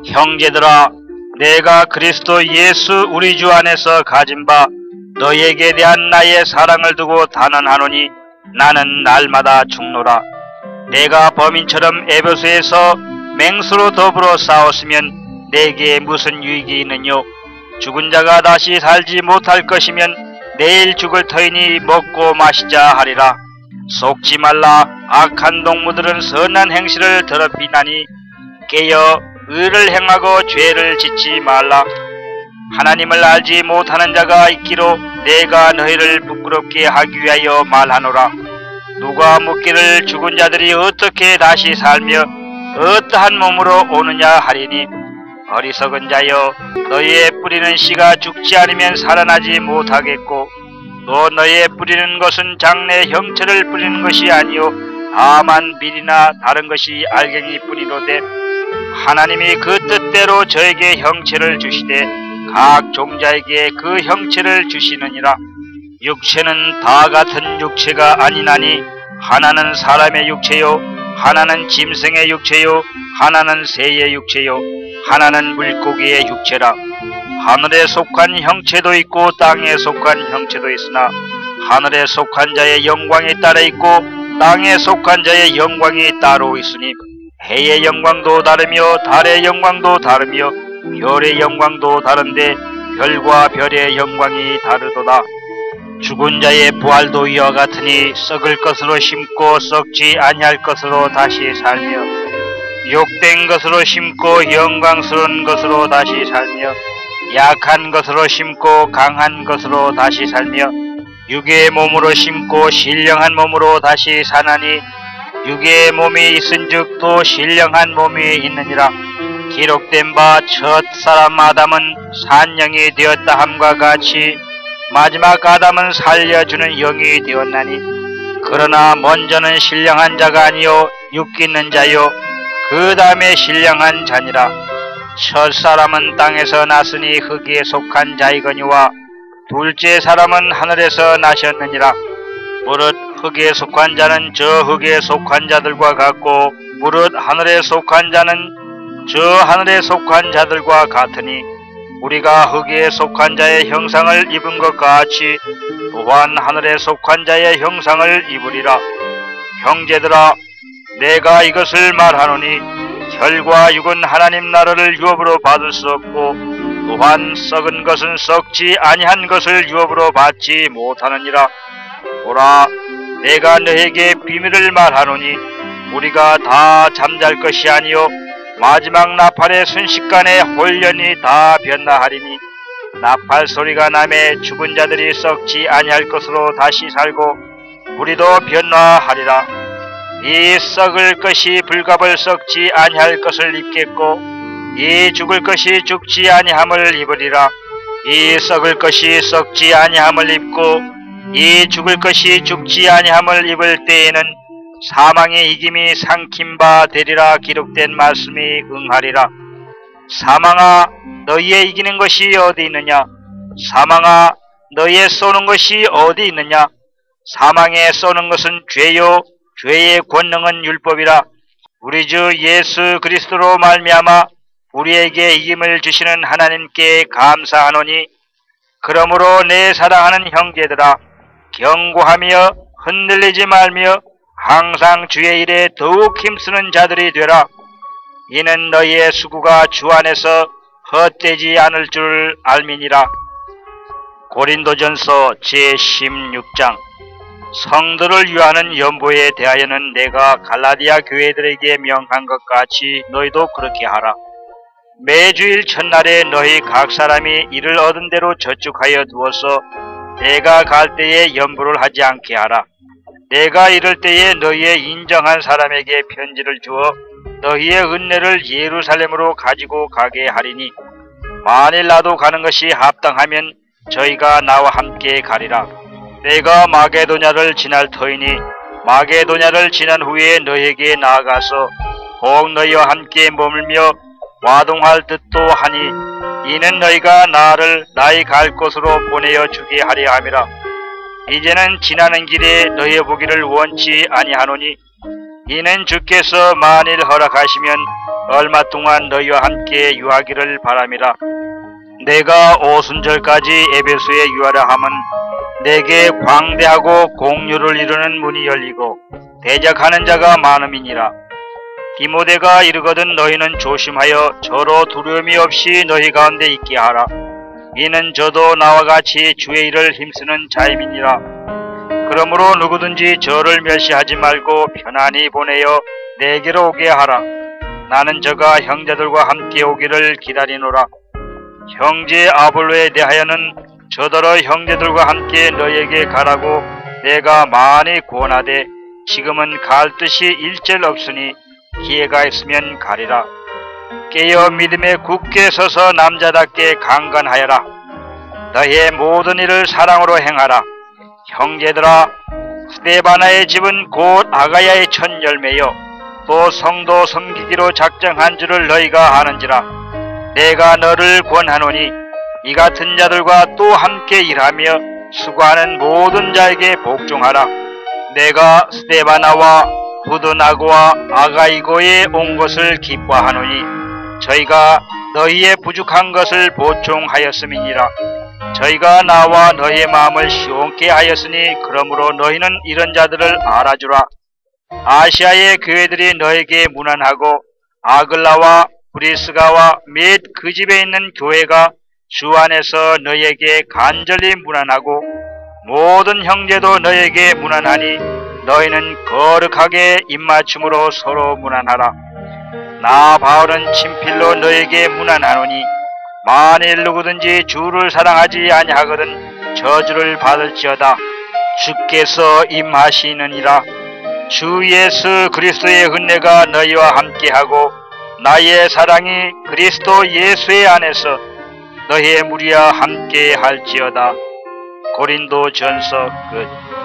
[SPEAKER 1] 형제들아, 내가 그리스도 예수 우리 주 안에서 가진 바 너희에게 대한 나의 사랑을 두고 단언하노니 나는 날마다 죽노라. 내가 범인처럼 에베소에서 맹수로 더불어 싸웠으면 내게 무슨 유익이 있느뇨? 죽은 자가 다시 살지 못할 것이면 내일 죽을 터이니 먹고 마시자 하리라. 속지 말라. 악한 동무들은 선한 행실을 더럽히나니 깨어 의를 행하고 죄를 짓지 말라. 하나님을 알지 못하는 자가 있기로 내가 너희를 부끄럽게 하기 위하여 말하노라. 누가 묻기를 죽은 자들이 어떻게 다시 살며 어떠한 몸으로 오느냐 하리니, 어리석은 자여, 너희의 뿌리는 씨가 죽지 않으면 살아나지 못하겠고 또 너희의 뿌리는 것은 장래 형체를 뿌리는 것이 아니요 다만 밀이나 다른 것이 알갱이 뿌리로되, 하나님이 그 뜻대로 저에게 형체를 주시되 각 종자에게 그 형체를 주시느니라. 육체는 다 같은 육체가 아니나니 하나는 사람의 육체요, 하나는 짐승의 육체요, 하나는 새의 육체요, 하나는 물고기의 육체라. 하늘에 속한 형체도 있고 땅에 속한 형체도 있으나 하늘에 속한 자의 영광이 따라 있고 땅에 속한 자의 영광이 따로 있으니, 해의 영광도 다르며 달의 영광도 다르며 별의 영광도 다른데 별과 별의 영광이 다르도다. 죽은 자의 부활도 이와 같으니 썩을 것으로 심고 썩지 아니할 것으로 다시 살며, 욕된 것으로 심고 영광스러운 것으로 다시 살며, 약한 것으로 심고 강한 것으로 다시 살며, 육의 몸으로 심고 신령한 몸으로 다시 사나니 육의 몸이 있은즉 또 신령한 몸이 있느니라. 기록된 바 첫 사람 아담은 산영이 되었다 함과 같이 마지막 아담은 살려주는 영이 되었나니, 그러나 먼저는 신령한 자가 아니요 육 있는 자요 그 다음에 신령한 자니라. 첫 사람은 땅에서 났으니 흙에 속한 자이거니와 둘째 사람은 하늘에서 나셨느니라. 무릇 흙에 속한 자는 저 흙에 속한 자들과 같고 무릇 하늘에 속한 자는 저 하늘에 속한 자들과 같으니, 우리가 흙에 속한 자의 형상을 입은 것 같이 또한 하늘에 속한 자의 형상을 입으리라. 형제들아, 내가 이것을 말하노니 혈과 육은 하나님 나라를 유업으로 받을 수 없고 또한 썩은 것은 썩지 아니한 것을 유업으로 받지 못하느니라. 보라, 내가 너에게 비밀을 말하노니 우리가 다 잠잘 것이 아니요 마지막 나팔의 순식간에 홀연히 다 변화하리니, 나팔 소리가 나매 죽은 자들이 썩지 아니할 것으로 다시 살고 우리도 변화하리라. 이 썩을 것이 불갑을 썩지 아니할 것을 입겠고 이 죽을 것이 죽지 아니함을 입으리라. 이 썩을 것이 썩지 아니함을 입고 이 죽을 것이 죽지 아니함을 입을 때에는 사망의 이김이 삼킨 바 되리라. 기록된 말씀이 응하리라. 사망아, 너희의 이기는 것이 어디 있느냐? 사망아, 너희의 쏘는 것이 어디 있느냐? 사망에 쏘는 것은 죄요 죄의 권능은 율법이라. 우리 주 예수 그리스도로 말미암아 우리에게 이김을 주시는 하나님께 감사하노니, 그러므로 내 사랑하는 형제들아, 경고하며 흔들리지 말며 항상 주의 일에 더욱 힘쓰는 자들이 되라. 이는 너희의 수고가 주 안에서 헛되지 않을 줄 알미니라. 고린도전서 제16장. 성도를 위하는 연보에 대하여는 내가 갈라디아 교회들에게 명한 것 같이 너희도 그렇게 하라. 매주일 첫날에 너희 각 사람이 이를 얻은 대로 저축하여 두어서 내가 갈 때에 연보를 하지 않게 하라. 내가 이럴 때에 너희의 인정한 사람에게 편지를 주어 너희의 은혜를 예루살렘으로 가지고 가게 하리니, 만일 나도 가는 것이 합당하면 저희가 나와 함께 가리라. 내가 마게도냐를 지날 터이니 마게도냐를 지난 후에 너희에게 나아가서 혹 너희와 함께 머물며 와동할 듯도 하니 이는 너희가 나를 나의 갈 곳으로 보내어 주게 하려 함이라. 이제는 지나는 길에 너희 보기를 원치 아니하노니 이는 주께서 만일 허락하시면 얼마 동안 너희와 함께 유하기를 바람이라. 내가 오순절까지 에베소에 유하려 함은 내게 광대하고 공유를 이루는 문이 열리고 대적하는 자가 많음이니라. 디모데가 이르거든 너희는 조심하여 저로 두려움이 없이 너희 가운데 있게 하라. 이는 저도 나와 같이 주의 일을 힘쓰는 자임이니라. 그러므로 누구든지 저를 멸시하지 말고 편안히 보내어 내게로 오게 하라. 나는 저가 형제들과 함께 오기를 기다리노라. 형제 아볼로에 대하여는 저더러 형제들과 함께 너에게 가라고 내가 많이 권하되 지금은 갈 뜻이 일절 없으니 기회가 있으면 가리라. 깨어 믿음에 굳게 서서 남자답게 강건하여라. 너희의 모든 일을 사랑으로 행하라. 형제들아, 스데바나의 집은 곧 아가야의 첫 열매요 또 성도 섬기기로 작정한 줄을 너희가 아는지라. 내가 너를 권하노니 이 같은 자들과 또 함께 일하며 수고하는 모든 자에게 복종하라. 내가 스데바나와 후드나고와 아가이고에 온 것을 기뻐하노니 저희가 너희의 부족한 것을 보충하였음이니라. 저희가 나와 너희의 마음을 시원케 하였으니 그러므로 너희는 이런 자들을 알아주라. 아시아의 교회들이 너에게 문안하고 아글라와 브리스가와 및 그 집에 있는 교회가 주 안에서 너희에게 간절히 문안하고 모든 형제도 너희에게 문안하니 너희는 거룩하게 입맞춤으로 서로 문안하라. 나 바울은 친필로 너희에게 문안하노니 만일 누구든지 주를 사랑하지 아니하거든 저주를 받을지어다. 주께서 임하시느니라. 주 예수 그리스도의 은혜가 너희와 함께하고 나의 사랑이 그리스도 예수의 안에서 너희의 무리와 함께 할지어다. 고린도 전서 끝.